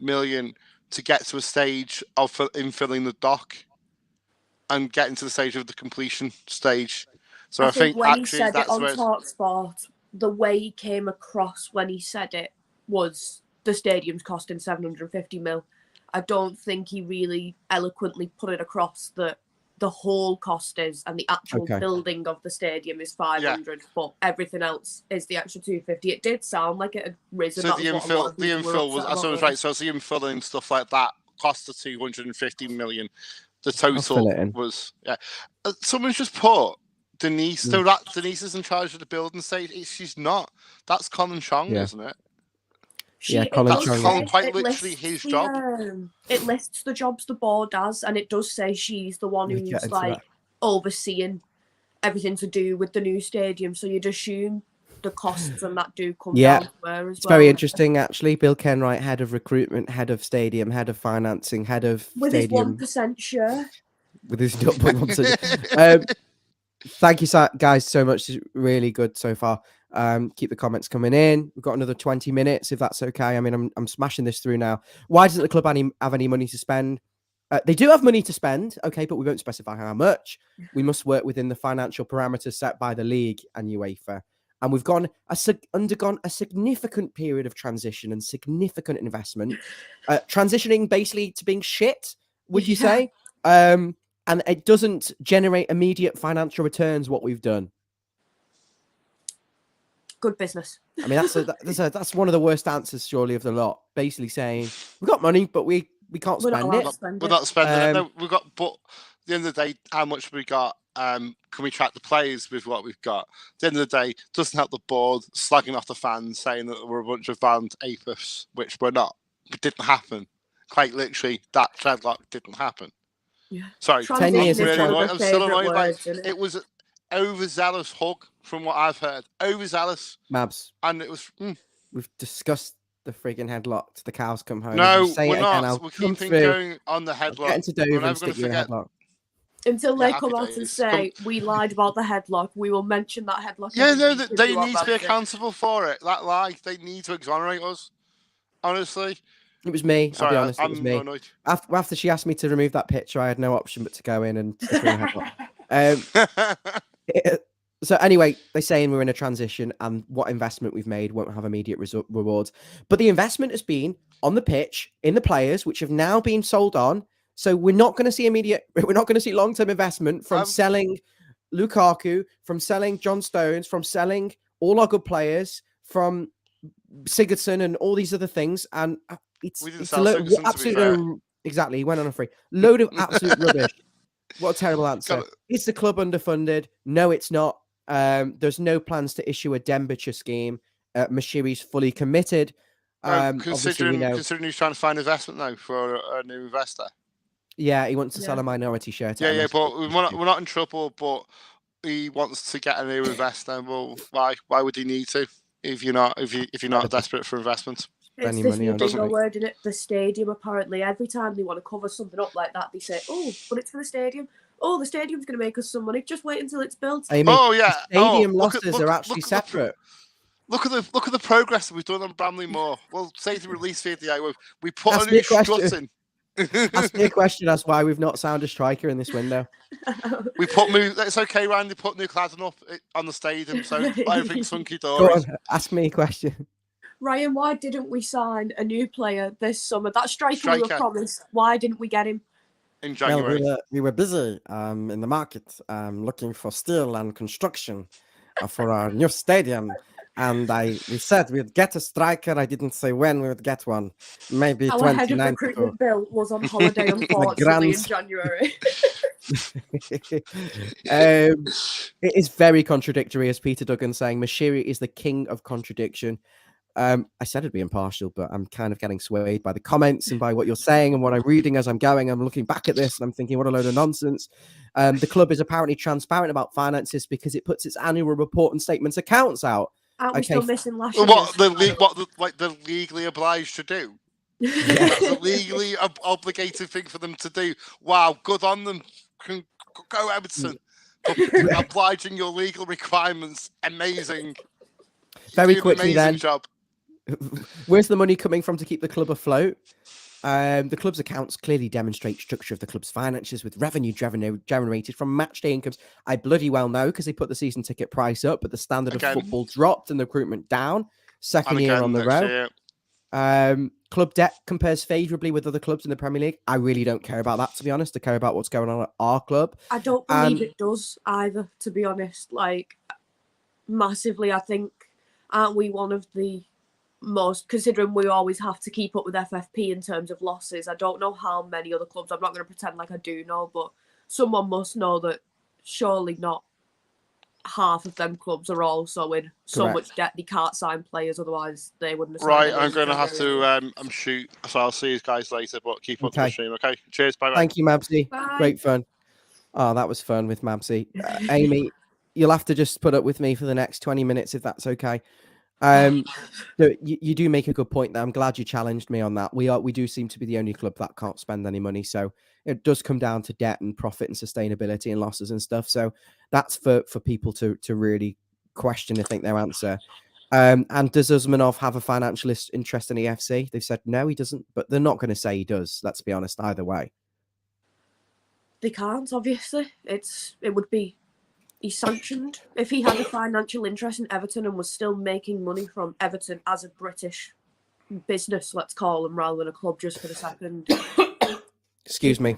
million to get to a stage of infilling the dock and getting to the stage of the completion stage. So I think when he actually said that's it on where TalkSport, the way he came across when he said it was the stadium's costing 750 mil. I don't think he really eloquently put it across that the whole cost is and the actual building of the stadium is 500, but everything else is the extra 250. It did sound like it had risen. So the infill was, as I was right. So the infill and stuff like that cost the 250 million. The total was someone's just put Denise. So that Denise is in charge of the building stage. She's not. That's Colin Chong, isn't it? Colin Chong. Quite literally his job. It lists the jobs the board does, and it does say she's the one who's like overseeing everything to do with the new stadium. So you'd assume the costs and that do come down to her as well. It's very interesting, actually. Bill Kenwright, head of recruitment, head of stadium, head of financing, head of with stadium. His 1% share. With his 0.1%. Thank you, guys, so much. It's really good so far. Keep the comments coming in. We've got another 20 minutes, if that's okay. I mean, I'm smashing this through now. Why doesn't the club have any money to spend? They do have money to spend, okay, but we won't specify how much. We must work within the financial parameters set by the league and UEFA. And we've undergone a significant period of transition and significant investment, transitioning basically to being shit, would you say? And it doesn't generate immediate financial returns, what we've done. Good business. I mean, that's one of the worst answers, surely, of the lot. Basically saying, we've got money, but we can't spend it. We're not spending it. No, we've got, but at the end of the day, how much we got? Can we track the players with what we've got? At the end of the day, doesn't help the board slagging off the fans, saying that we're a bunch of violent apists, which we're not. It didn't happen. Quite literally, that deadlock didn't happen. Yeah. Sorry, 10 years. I'm still annoyed. Like, it was an overzealous hug, from what I've heard. Overzealous. Mabs. And it was. We've discussed the frigging headlock. The cows come home. No, we're not. We're keeping going on the headlock. Get into Dover and stick you in a headlock. Until they come out and say, we lied about the headlock, we will mention that headlock. Yeah, no, they need to be accountable for it. That lie. They need to exonerate us. Honestly. It was me. Sorry, I'll be honest. It was me. Annoyed. After she asked me to remove that picture, I had no option but to go in and stick her in a headlock. So anyway, they're saying we're in a transition and what investment we've made won't have immediate rewards. But the investment has been on the pitch, in the players, which have now been sold on. So we're not going to see long-term investment from selling Lukaku, from selling John Stones, from selling all our good players, from Sigurdsson and all these other things. And it's a load of absolute, exactly. He went on a free load of absolute rubbish. What a terrible answer. Is the club underfunded? No, it's not. There's no plans to issue a Dembiture scheme. Mashiri's fully committed. Considering he's trying to find investment now for a new investor. Yeah, he wants to sell a minority share. Yeah, but we're not in trouble. But he wants to get a new investor. Well, why would he need to if you're not desperate for investment? It's this new bingo word, isn't it? The stadium. Apparently, every time they want to cover something up like that, they say, "Oh, but it's for the stadium. Oh, the stadium's going to make us some money. Just wait until it's built." Amy, oh yeah, stadium losses are actually separate. Look at the progress that we've done on Bramley Moore. Well, say the release video, we put Ask a me new a question. strut in. Ask me a question as why we've not signed a striker in this window. We put new. It's okay, Ryan. They put new cladding up on the stadium, so everything's hunky Go dory. on, ask me a question. Ryan, why didn't we sign a new player this summer? That striker we were promised. Why didn't we get him? In January. Well, we were busy in the market looking for steel and construction for our new stadium. And we said we'd get a striker. I didn't say when we would get one. Maybe Our head of 2092. recruitment, Bill, was on holiday, unfortunately, in January. It is very contradictory, as Peter Duggan saying, Mashiri is the king of contradiction. I said I'd be impartial, but I'm kind of getting swayed by the comments and by what you're saying and what I'm reading as I'm going. I'm looking back at this and I'm thinking, what a load of nonsense. The club is apparently transparent about finances because it puts its annual report and statements accounts out. Aren't we still missing last year? What they're legally obliged to do? That's a legally obligated thing for them to do. Wow, good on them. Go Everton. Obliging your legal requirements. Amazing. Very quickly then. Job. Where's the money coming from to keep the club afloat? The club's accounts clearly demonstrate structure of the club's finances with revenue generated from matchday incomes. I bloody well know because they put the season ticket price up, but the standard of football dropped and the recruitment down. Second year on the row. Club debt compares favourably with other clubs in the Premier League. I really don't care about that, to be honest. I care about what's going on at our club. I don't believe it does either, to be honest. Like, massively, I think, aren't we one of the most, considering we always have to keep up with FFP in terms of losses. I don't know how many other clubs, I'm not going to pretend like I do know, but someone must know that surely not half of them clubs are also in so much debt they can't sign players, otherwise they wouldn't have Right, I'm going to have to shoot, so I'll see you guys later, but keep up the stream, okay? Cheers, bye-bye. Thank you, Mabsy. Bye. Great fun. Oh, that was fun with Mabsy. Amy, you'll have to just put up with me for the next 20 minutes if that's okay. You do make a good point there. I'm glad you challenged me on that. We do seem to be the only club that can't spend any money. So it does come down to debt and profit and sustainability and losses and stuff. So that's for people to really question, I think, their answer. And does Usmanov have a financial interest in EFC? They've said no, he doesn't, but they're not going to say he does. Let's be honest, either way. They can't, obviously. It would be, he's sanctioned. If he had a financial interest in Everton and was still making money from Everton as a British business, let's call them, rather than a club, just for the second. Excuse me.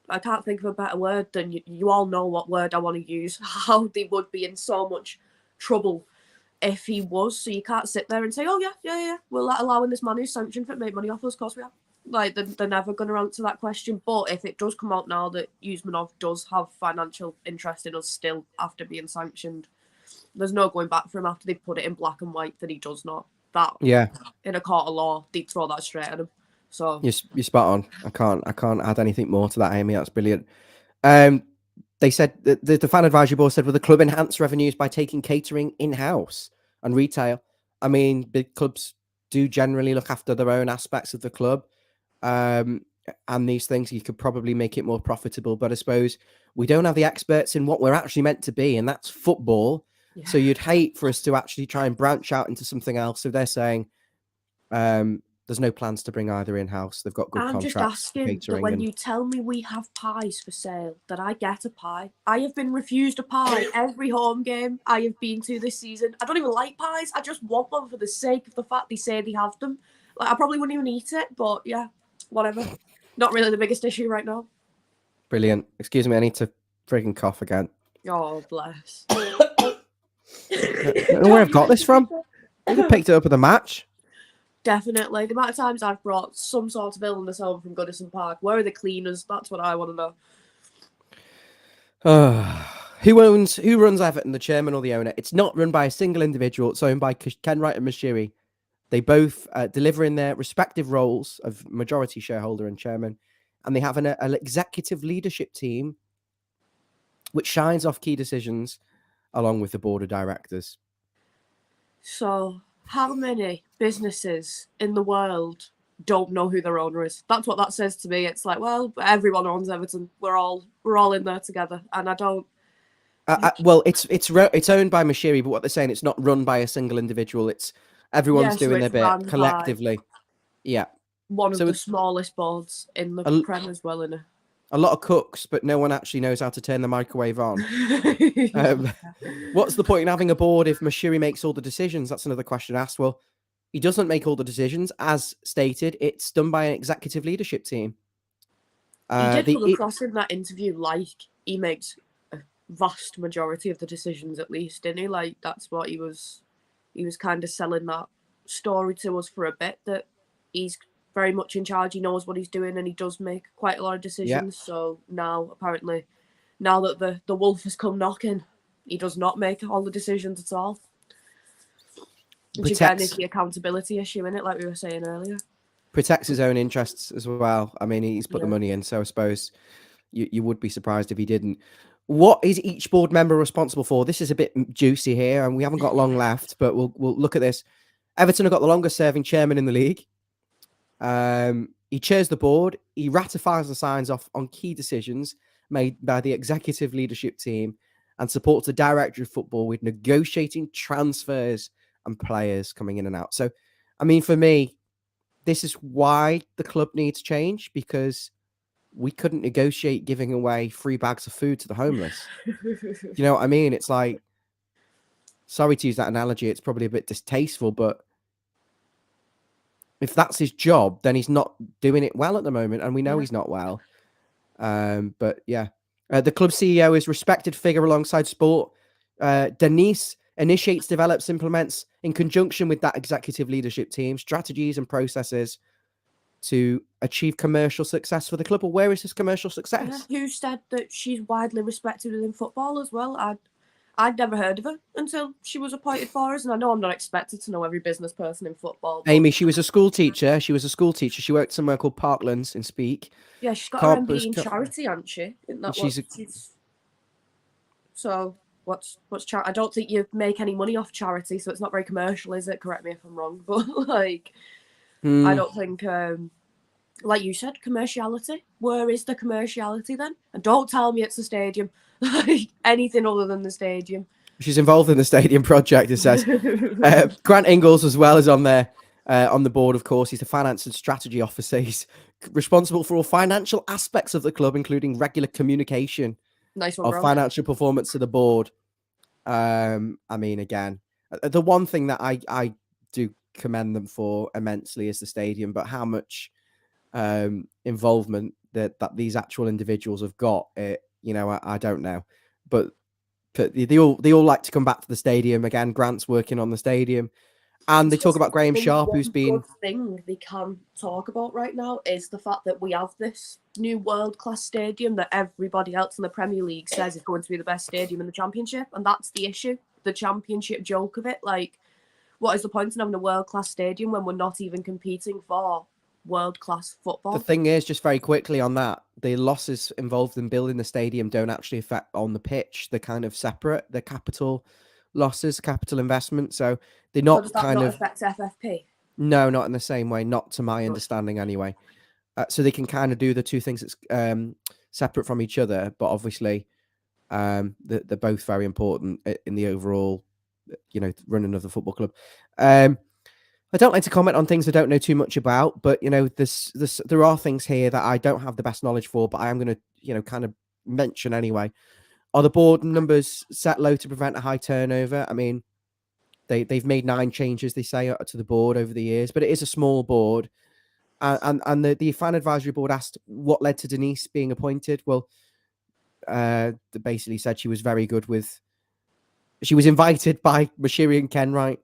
I can't think of a better word than you all know what word I want to use. How they would be in so much trouble if he was. So you can't sit there and say, oh, yeah, we're allowing this man who's sanctioned for it make money off us. Of course we are. Like, they're never going to answer that question. But if it does come out now that Usmanov does have financial interest in us still after being sanctioned, there's no going back for him after they put it in black and white that he does not. That, yeah, in a court of law, they'd throw that straight at him. So you're spot on. I can't add anything more to that, Amy. That's brilliant. They said the fan advisory board said, will the club enhance revenues by taking catering in-house and retail? I mean, big clubs do generally look after their own aspects of the club. And these things, you could probably make it more profitable. But I suppose we don't have the experts in what we're actually meant to be, and that's football. Yeah. So you'd hate for us to actually try and branch out into something else. So they're saying there's no plans to bring either in-house. They've got good contracts. I'm just asking that when you tell me we have pies for sale, that I get a pie. I have been refused a pie every home game I have been to this season. I don't even like pies. I just want one for the sake of the fact they say they have them. Like, I probably wouldn't even eat it, but yeah, whatever. Not really the biggest issue right now. Brilliant. Excuse me, I need to freaking cough again. Oh, bless. I don't know where I've got this from. I think I picked it up at the match. Definitely. The amount of times I've brought some sort of illness home from Goodison Park. Where are the cleaners? That's what I want to know. Who runs Everton, the chairman or the owner? It's not run by a single individual. It's owned by Ken Wright and Mashiri. They both deliver in their respective roles of majority shareholder and chairman. And they have an executive leadership team which shines off key decisions along with the board of directors. So how many businesses in the world don't know who their owner is? That's what that says to me. It's like, well, everyone owns Everton. We're all in there together. And I don't Well, it's owned by Mashiri, but what they're saying, it's not run by a single individual. It's everyone's Yeah, so doing their it's bit run by collectively. Yeah. one of So the smallest boards in the a, Prem as well, innit? a lot of cooks, but no one actually knows how to turn the microwave on. What's the point in having a board if Mashiri makes all the decisions? That's another question asked. Well, he doesn't make all the decisions. As stated, it's done by an executive leadership team. He did come across in that interview like he makes a vast majority of the decisions, at least, didn't he? Like, that's what he was kind of selling that story to us for a bit, that he's very much in charge, he knows what he's doing, and he does make quite a lot of decisions. So now, apparently, now that the wolf has come knocking, he does not make all the decisions at all. Which again is the accountability issue, in it, like we were saying earlier. Protects his own interests as well. I mean, he's put the money in, so I suppose you would be surprised if he didn't. What is each board member responsible for? This is a bit juicy here, and we haven't got long left, but we'll look at this. Everton have got the longest serving chairman in the league. He chairs the board. He ratifies and signs off on key decisions made by the executive leadership team and supports the director of football with negotiating transfers and players coming in and out. So, I mean, for me, this is why the club needs change, because we couldn't negotiate giving away free bags of food to the homeless. You know what I mean? It's like, sorry to use that analogy, it's probably a bit distasteful, but if that's his job, then he's not doing it well at the moment, and we know he's not well. But yeah, the club CEO is a respected figure alongside sport. Denise initiates, develops, implements in conjunction with that executive leadership team strategies and processes to achieve commercial success for the club. Well, where is this commercial success? Yeah, who said that she's widely respected within football as well? I'd never heard of her until she was appointed for us, and I know I'm not expected to know every business person in football. But... Amy, she was a school teacher. She worked somewhere called Parklands in Speak. Yeah, she's got her MBE in charity, hasn't she? Isn't that she's... So what's charity? I don't think you make any money off charity, so it's not very commercial, is it? Correct me if I'm wrong, but like, I don't think. Like you said, commerciality. Where is the commerciality then? And don't tell me it's the stadium. Like anything other than the stadium. She's involved in the stadium project, it says. Grant Ingles as well is on there, on the board, of course. He's the finance and strategy officer. He's responsible for all financial aspects of the club, including regular communication of financial performance to the board. I mean, again, the one thing that I do commend them for immensely is the stadium, but how much involvement that these actual individuals have got, you know, I don't know, but they all like to come back to the stadium again. Grant's working on the stadium, and they talk about Graham Sharp, who's been. Good thing they can talk about right now is the fact that we have this new world-class stadium that everybody else in the Premier League says is going to be the best stadium in the Championship, and that's the issue, the Championship joke of it. Like, what is the point in having a world-class stadium when we're not even competing for world-class football? The thing is, just very quickly on that, the losses involved in building the stadium don't actually affect on the pitch. They're kind of separate. They're capital losses, capital investment. So they're not does that kind not of affect FFP? No, not in the same way. Not to my understanding, anyway. So they can kind of do the two things that's separate from each other, but obviously they're both very important in the overall, you know, running of the football club. I don't like to comment on things I don't know too much about, but you know, there are things here that I don't have the best knowledge for, but I am going to, you know, kind of mention anyway. Are the board numbers set low to prevent a high turnover? I mean, they've made 9 changes, they say, to the board over the years, but it is a small board. And the fan advisory board asked what led to Denise being appointed. Well, they basically said she was very good with. She was invited by Mashiri and Kenwright.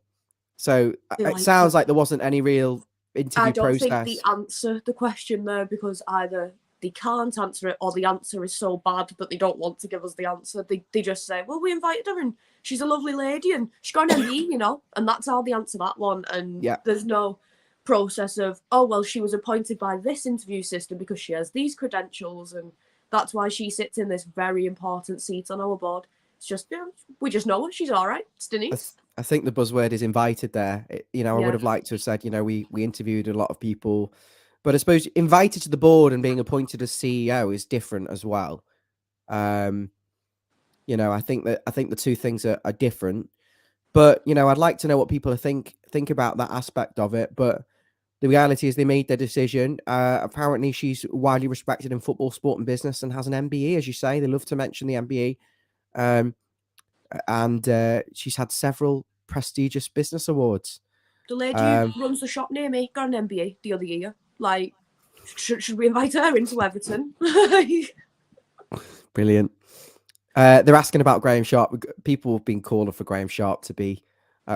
So it sounds like there wasn't any real interview process. I don't think they answer the question there because either they can't answer it or the answer is so bad that they don't want to give us the answer. They just say, well, we invited her and she's a lovely lady and she got an ME, you know, and that's how they answer that one. And there's no process of, oh, well, she was appointed by this interview system because she has these credentials and that's why she sits in this very important seat on our board. It's just, you know, we just know her. She's all right. It's Denise. I think the buzzword is invited there. You know, I would have liked to have said, you know, we interviewed a lot of people, but I suppose invited to the board and being appointed as CEO is different as well. I think the two things are different. But I'd like to know what people think about that aspect of it. But the reality is they made their decision. Apparently, she's widely respected in football, sport, and business, and has an MBE, as you say. They love to mention the MBE, and she's had several prestigious business awards. The lady who runs the shop near me got an MBA the other year. Like, should we invite her into Everton? Brilliant. They're asking about Graham Sharp. People have been calling for Graham Sharp to be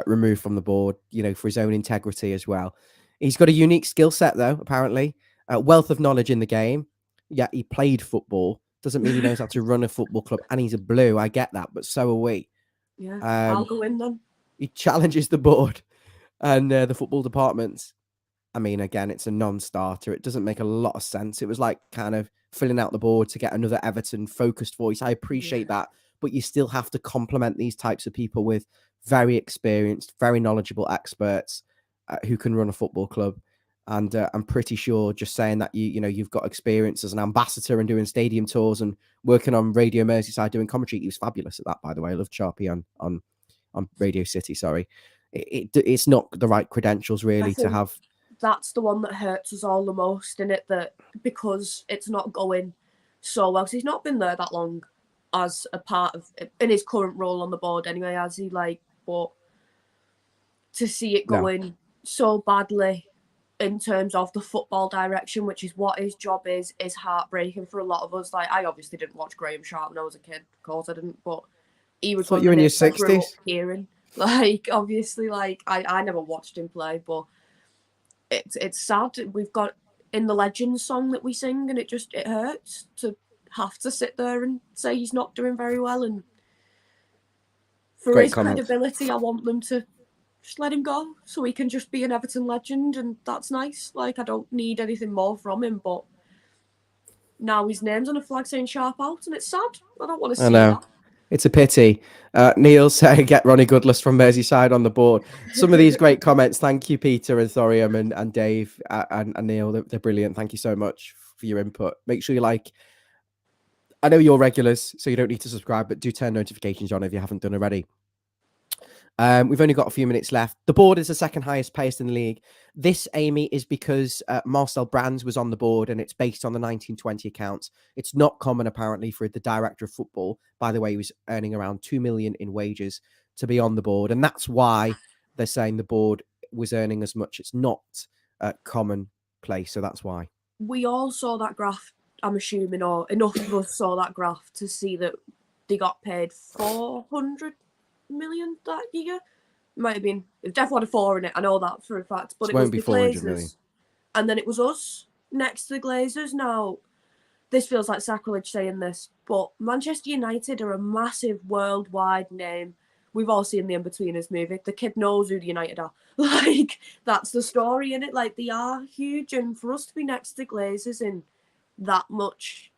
removed from the board, for his own integrity as well. He's got a unique skill set, though, apparently. Wealth of knowledge in the game. Yeah, he played football. Doesn't mean he knows how to run a football club. And he's a blue. I get that, but so are we. Yeah, I'll go in then. He challenges the board and the football departments. I mean, again, it's a non-starter. It doesn't make a lot of sense. It was like kind of filling out the board to get another Everton-focused voice. I appreciate that, but you still have to complement these types of people with very experienced, very knowledgeable experts who can run a football club. And I'm pretty sure just saying that you've got experience as an ambassador and doing stadium tours and working on Radio Merseyside doing commentary. He was fabulous at that, by the way. I loved Sharpie on Radio City. Sorry, it's not the right credentials really to have. That's the one that hurts us all the most, in it, that because it's not going so well. Because he's not been there that long as a part of in his current role on the board anyway, has he? Like, but to see it going so badly in terms of the football direction, which is what his job is heartbreaking for a lot of us. Like, I obviously didn't watch Graham Sharp when I was a kid. Of course I didn't, but he was you in your 60s. Hearing, like, obviously, like I never watched him play, but it's sad. We've got in the Legends song that we sing, and it hurts to have to sit there and say he's not doing very well. And for Great his credibility, I want them to just let him go so he can just be an Everton legend, and that's nice. Like, I don't need anything more from him, but now his name's on a flag saying Sharp out, and it's sad. I don't want to see that. It's a pity. Neil saying, get Ronnie Goodless from Merseyside on the board. Some of these great comments. Thank you, Peter and Thorium and Dave and Neil. They're brilliant. Thank you so much for your input. Make sure you like. I know you're regulars, so you don't need to subscribe, but do turn notifications on if you haven't done already. We've only got a few minutes left. The board is the second highest placed in the league. This, Amy, is because Marcel Brands was on the board, and it's based on the 1920 accounts. It's not common, apparently, for the director of football. By the way, he was earning around $2 million in wages to be on the board, and that's why they're saying the board was earning as much. It's not commonplace, so that's why. We all saw that graph, I'm assuming, or enough of us saw that graph to see that they got paid 400 million that year. Might have been, it definitely had a 4 in it, I know that for a fact, but it was the Glazers and then it was us next to the Glazers. Now, this feels like sacrilege saying this, but Manchester United are a massive worldwide name. We've all seen the In-Betweeners movie. The kid knows who the United are. Like, that's the story in it. Like, they are huge, and for us to be next to the Glazers in that much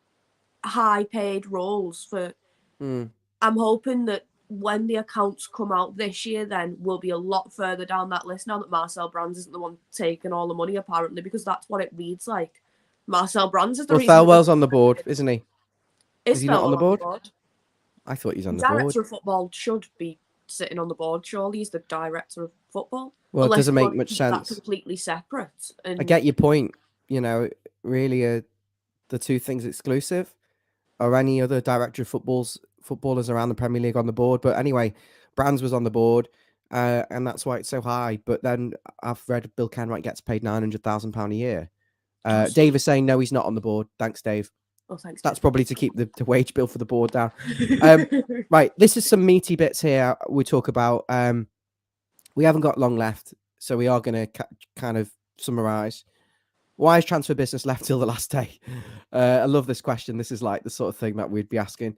high paid roles for I'm hoping that when the accounts come out this year, then we'll be a lot further down that list now that Marcel Brands isn't the one taking all the money, apparently, because that's what it reads like. Marcel Brands is the reason. Thelwell's on the board, isn't he? Is he not on the board? I thought he's on the director board. Director of football should be sitting on the board, surely. He's the director of football. Well, it doesn't make much sense. That's completely separate. And I get your point. Really, the two things exclusive? Or any other director of footballers around the Premier League on the board? But anyway, Brands was on the board, and that's why it's so high. But then I've read Bill Kenwright gets paid £900,000 a year. Dave is saying no, he's not on the board. Thanks, Dave. Oh, thanks. That's probably to keep the wage bill for the board down. Right, this is some meaty bits here we talk about. We haven't got long left, so we are going to kind of summarise. Why is transfer business left till the last day? I love this question. This is like the sort of thing that we'd be asking.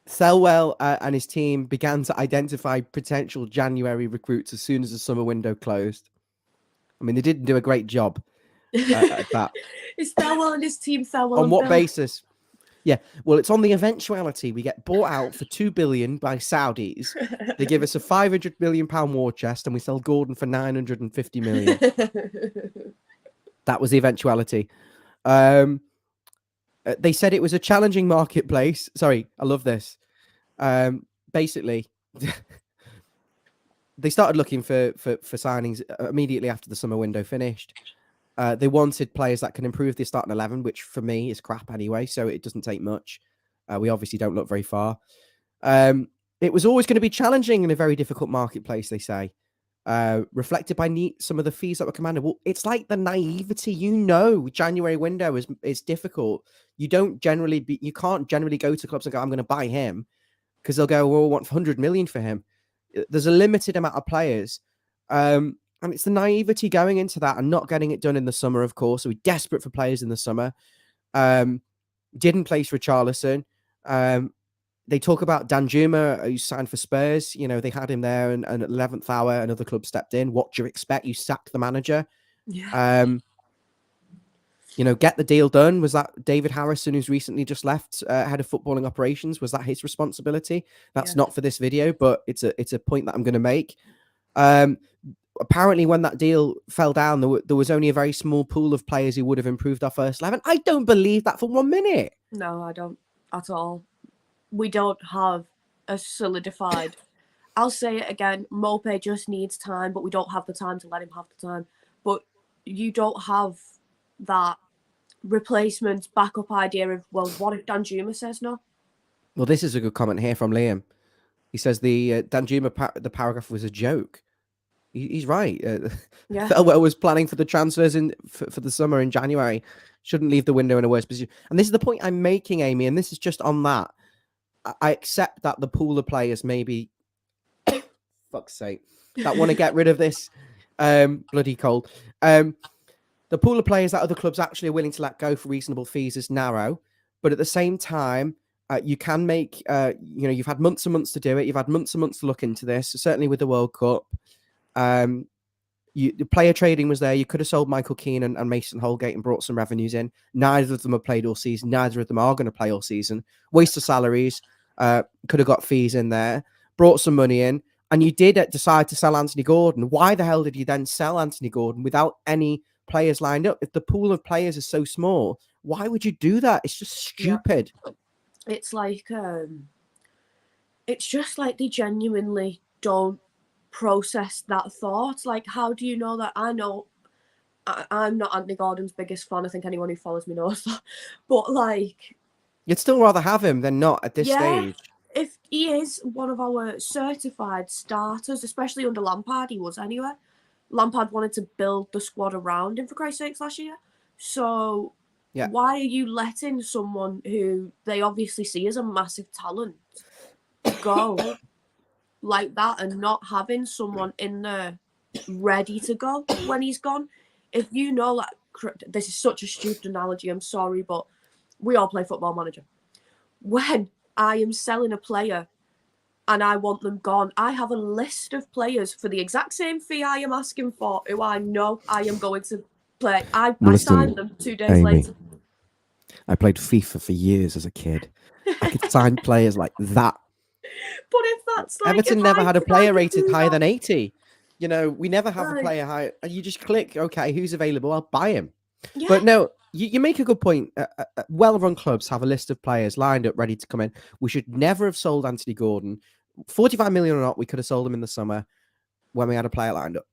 Thelwell and his team began to identify potential January recruits as soon as the summer window closed. I mean, they didn't do a great job at that. Is Thelwell and his team Thelwell? On what basis? Yeah, well, it's on the eventuality we get bought out for $2 billion by Saudis. They give us a £500 million war chest, and we sell Gordon for $950 million. That was the eventuality. They said it was a challenging marketplace. Sorry, I love this. Basically, they started looking for signings immediately after the summer window finished. They wanted players that can improve the starting 11, which for me is crap anyway, so it doesn't take much. We obviously don't look very far. It was always going to be challenging in a very difficult marketplace, they say. Reflected by some of the fees that were commanded. Well, it's like the naivety, January window is difficult. You can't generally go to clubs and go, I'm going to buy him, because they'll go, well, we want 100 million for him. There's a limited amount of players. And it's the naivety going into that and not getting it done in the summer, of course. So we're desperate for players in the summer. Didn't place Richarlison. They talk about Danjuma, who signed for Spurs. They had him there, and at 11th hour, another club stepped in. What do you expect? You sacked the manager. Yeah. Get the deal done. Was that David Harrison, who's recently just left, head of footballing operations? Was that his responsibility? That's not for this video, but it's a point that I'm going to make. Apparently, when that deal fell down, there was only a very small pool of players who would have improved our first 11. I don't believe that for 1 minute. No, I don't at all. We don't have a solidified. I'll say it again. Mope just needs time, but we don't have the time to let him have the time. But you don't have that replacement backup idea of, well, what if Danjuma says no? Well, this is a good comment here from Liam. He says the Danjuma the paragraph was a joke. He's right. Yeah. Felwell was planning for the transfers for the summer in January. Shouldn't leave the window in a worse position. And this is the point I'm making, Amy, and this is just on that. I accept that the pool of players maybe, fuck's sake, that want to get rid of this bloody cold. The pool of players that other clubs actually are willing to let go for reasonable fees is narrow, but at the same time, you can make, you've had months and months to do it. You've had months and months to look into this. Certainly with the World Cup, the player trading was there. You could have sold Michael Keane and Mason Holgate and brought some revenues in. Neither of them have played all season. Neither of them are going to play all season. Waste of salaries. Could have got fees in there. Brought some money in. And you did decide to sell Anthony Gordon. Why the hell did you then sell Anthony Gordon without any players lined up? If the pool of players is so small, why would you do that? It's just stupid. Yeah. It's like, it's just like they genuinely don't process that thought. Like, how do you know that? I know I'm not Anthony Gordon's biggest fan. I think anyone who follows me knows that. But like, you'd still rather have him than not at this stage. If he is one of our certified starters, especially under Lampard, he was anyway. Lampard wanted to build the squad around him, for Christ's sakes, last year. So why are you letting someone who they obviously see as a massive talent go like that and not having someone in there ready to go when he's gone? If you know, like, this is such a stupid analogy, I'm sorry, but we all play Football Manager. When I am selling a player and I want them gone, I have a list of players for the exact same fee I am asking for who I know I am going to play. I signed them 2 days later. I played FIFA for years as a kid. I could sign players like that. But if that's like... Everton never had a player rated higher than 80. We never have a player higher. You just click, okay, who's available? I'll buy him. Yeah. But no, you make a good point. Well-run clubs have a list of players lined up, ready to come in. We should never have sold Anthony Gordon. 45 million or not, we could have sold him in the summer when we had a player lined up.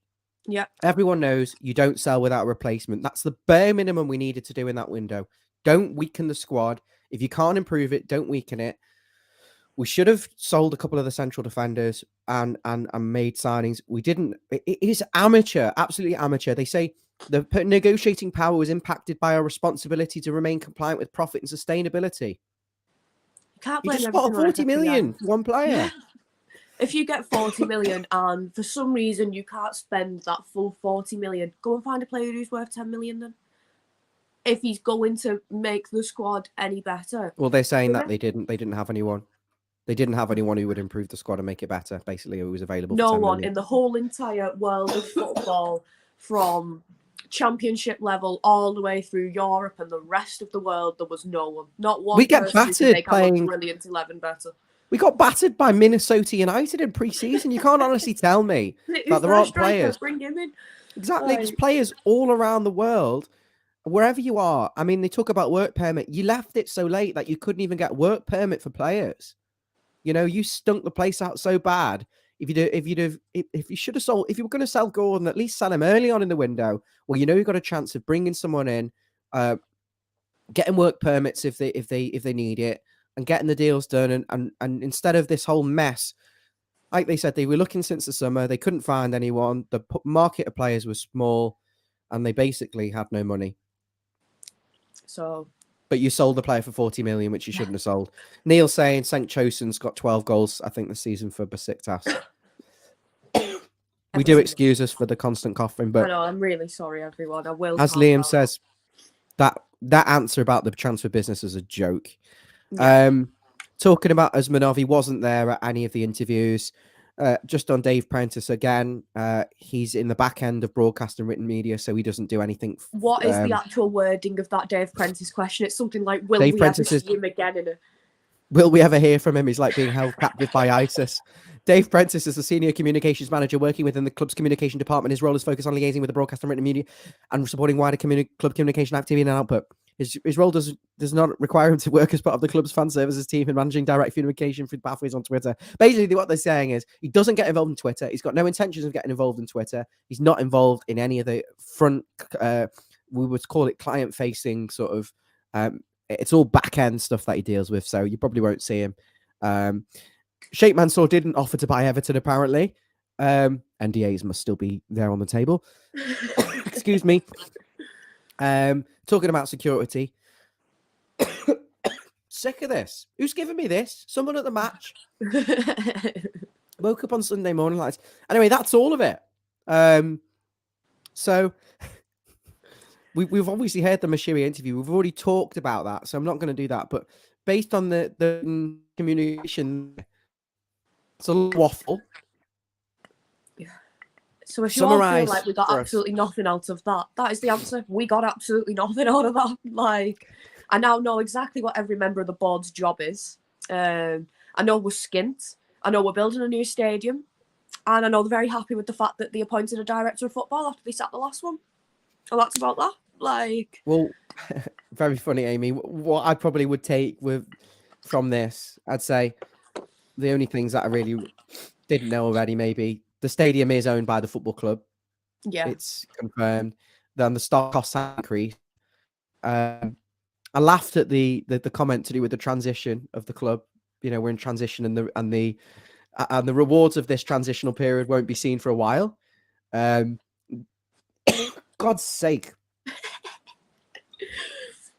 Yeah. Everyone knows you don't sell without a replacement. That's the bare minimum we needed to do in that window. Don't weaken the squad. If you can't improve it, don't weaken it. We should have sold a couple of the central defenders and made signings. We didn't. It is amateur, absolutely amateur. They say the negotiating power was impacted by our responsibility to remain compliant with profit and sustainability. Can't you blame just spot 40 million for one player. Yeah. If you get 40 million and for some reason you can't spend that full 40 million, go and find a player who's worth 10 million then. If he's going to make the squad any better. Well, they're saying that they didn't have anyone. They didn't have anyone who would improve the squad and make it better, basically, who was available. No one in the whole entire world of football, from championship level all the way through Europe and the rest of the world, there was no one. Not one. We get battered playing brilliant 11 better. We got battered by Minnesota United in pre-season. You can't honestly tell me that there aren't players. Bring him in. Exactly, there's players all around the world wherever you are, I mean, they talk about work permit. You left it so late that you couldn't even get work permit for players. You know, you stunk the place out so bad. If you should have sold, if you were going to sell Gordon, at least sell him early on in the window. Well, you know, you've got a chance of bringing someone in, getting work permits if they need it, and getting the deals done. And instead of this whole mess, like they said, they were looking since the summer. They couldn't find anyone. The market of players was small, and they basically had no money. So, but you sold the player for 40 million, which you shouldn't have sold. Neil saying St. Chosen's got 12 goals, I think, this season for Besiktas. We do excuse us for the constant coughing, but I know, I'm really sorry, everyone. I will. as Liam says, that answer about the transfer business is a joke. Yeah. Talking about Usmanov, he wasn't there at any of the interviews. Just on Dave Prentice again, he's in the back end of broadcast and written media, so he doesn't do anything. What is the actual wording of that Dave Prentice question? It's something like, will Dave we Prentice ever see him again in a... Will we ever hear from him? He's like being held captive by ISIS. Dave Prentice is the senior communications manager working within the club's communication department. His role is focused on liaising with the broadcast and written media and supporting wider club communication activity and output. His role does not require him to work as part of the club's fan services team and managing direct communication through pathways on Twitter. Basically, what they're saying is he doesn't get involved in Twitter. He's got no intentions of getting involved in Twitter. He's not involved in any of the front, we would call it client-facing sort of, it's all back-end stuff that he deals with, so you probably won't see him. Sheikh Mansour didn't offer to buy Everton, apparently. NDAs must still be there on the table. Excuse me. Talking about security. Sick of this. Who's giving me this? Someone at the match. Woke up on Sunday morning like this. Anyway, that's all of it. So we've obviously heard the Mashiri interview. We've already talked about that, so I'm not going to do that. But based on the communication, it's a little waffle. So if you all feel like we got absolutely nothing out of that, that is the answer. We got absolutely nothing out of that. Like, I now know exactly what every member of the board's job is. I know we're skint. I know we're building a new stadium. And I know they're very happy with the fact that they appointed a director of football after they sacked the last one. And that's about that. Like, well, very funny, Amy. What I probably would take from this, I'd say the only things that I really didn't know already, maybe the stadium is owned by the football club. Yeah, it's confirmed. Then the stock costs have increased. I laughed at the comment to do with the transition of the club. You know, we're in transition, and the rewards of this transitional period won't be seen for a while. God's sake.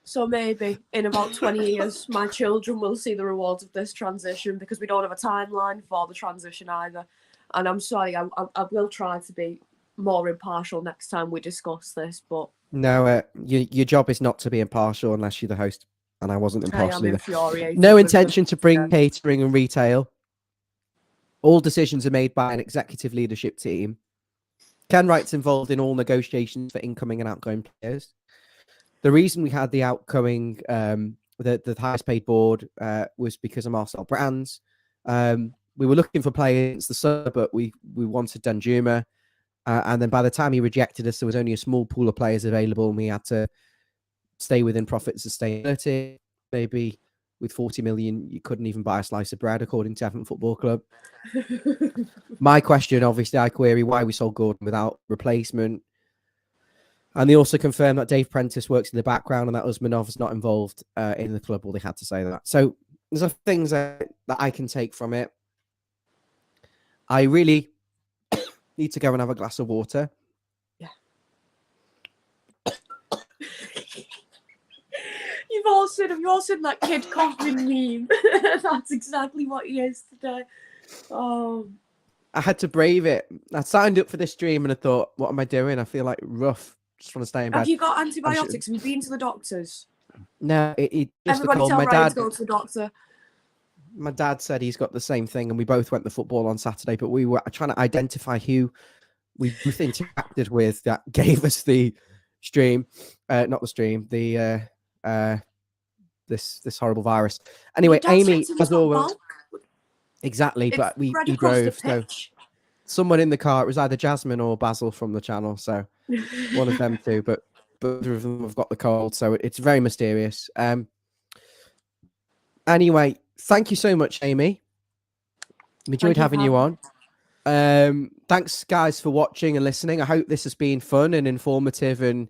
So maybe in about 20 years, my children will see the rewards of this transition, because we don't have a timeline for the transition either. And I'm sorry, I will try to be more impartial next time we discuss this. But no, your job is not to be impartial unless you're the host. And I wasn't impartial either. No intention to bring catering and retail. All decisions are made by an executive leadership team. Ken Wright's involved in all negotiations for incoming and outgoing players. The reason we had the outgoing, the highest paid board was because of Marcel Brands. We were looking for players the summer, but we wanted Danjuma. And then by the time he rejected us, there was only a small pool of players available, and we had to stay within profit sustainability. Maybe with 40 million, you couldn't even buy a slice of bread, according to Everton Football Club. My question, obviously, I query why we sold Gordon without replacement. And they also confirmed that Dave Prentice works in the background and that Usmanov's not involved in the club. Well, they had to say that. So there's things that I can take from it. I really need to go and have a glass of water. Yeah. You've all seen that kid coughing meme. That's exactly what he is today. Oh. I had to brave it. I signed up for this stream and I thought, what am I doing? I feel like rough. Just want to stay in bed. Have you got antibiotics? Have you been to the doctors? No, it just everybody tell Ryan to go to the doctor. My dad said he's got the same thing, and we both went to football on Saturday, but we were trying to identify who we both interacted with that gave us the stream, not the stream, the this horrible virus. Anyway, Amy, as always, exactly, but we drove. So someone in the car, it was either Jasmine or Basil from the channel, so one of them two. But both of them have got the cold, so it's very mysterious. Anyway, thank you so much, Amy. Enjoyed having you on. Thanks, guys, for watching and listening. I hope this has been fun and informative, and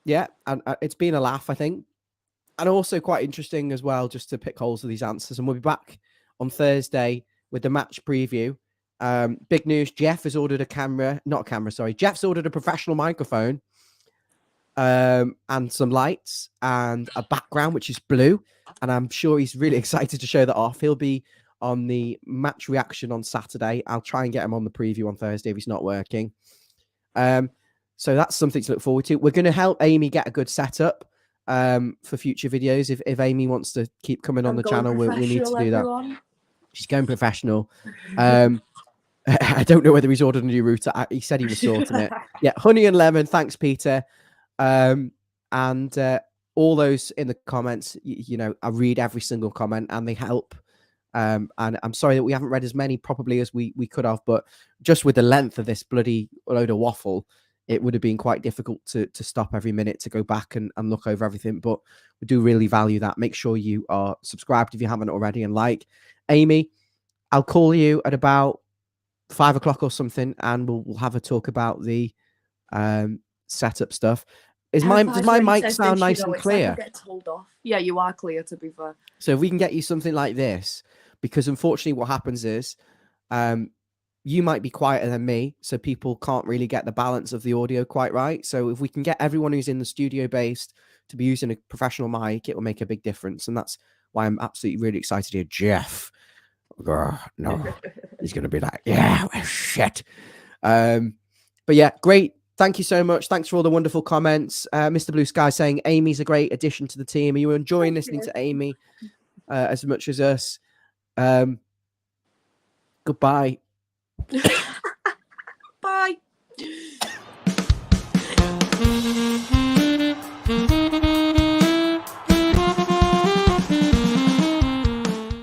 yeah, and it's been a laugh, I think, and also quite interesting as well, just to pick holes of these answers. And we'll be back on Thursday with the match preview. Big news: Jeff has ordered Jeff's ordered a professional microphone, and some lights and a background which is blue, and I'm sure he's really excited to show that off. He'll be on the match reaction on Saturday. I'll try and get him on the preview on Thursday if he's not working. So that's something to look forward to. We're going to help Amy get a good setup for future videos. If Amy wants to keep coming on the channel, we need to do that. She's going professional. I don't know whether he's ordered a new router. He said he was sorting it. Yeah, honey and lemon. Thanks, Peter. And all those in the comments, you know, I read every single comment and they help. And I'm sorry that we haven't read as many probably as we could have, but just with the length of this bloody load of waffle, it would have been quite difficult to stop every minute to go back and look over everything. But we do really value that. Make sure you are subscribed if you haven't already, and like. Amy, I'll call you at about 5 o'clock or something, and we'll have a talk about the setup stuff. Does my mic sound nice and clear? Yeah, you are clear, to be fair. So if we can get you something like this, because unfortunately what happens is you might be quieter than me, so people can't really get the balance of the audio quite right. So if we can get everyone who's in the studio based to be using a professional mic, it will make a big difference. And that's why I'm absolutely really excited to hear Jeff. No, he's going to be like, yeah, well, shit. But yeah, great. Thank you so much. Thanks for all the wonderful comments. Mr. Blue Sky saying Amy's a great addition to the team. Are you enjoying listening to Amy as much as us? Goodbye.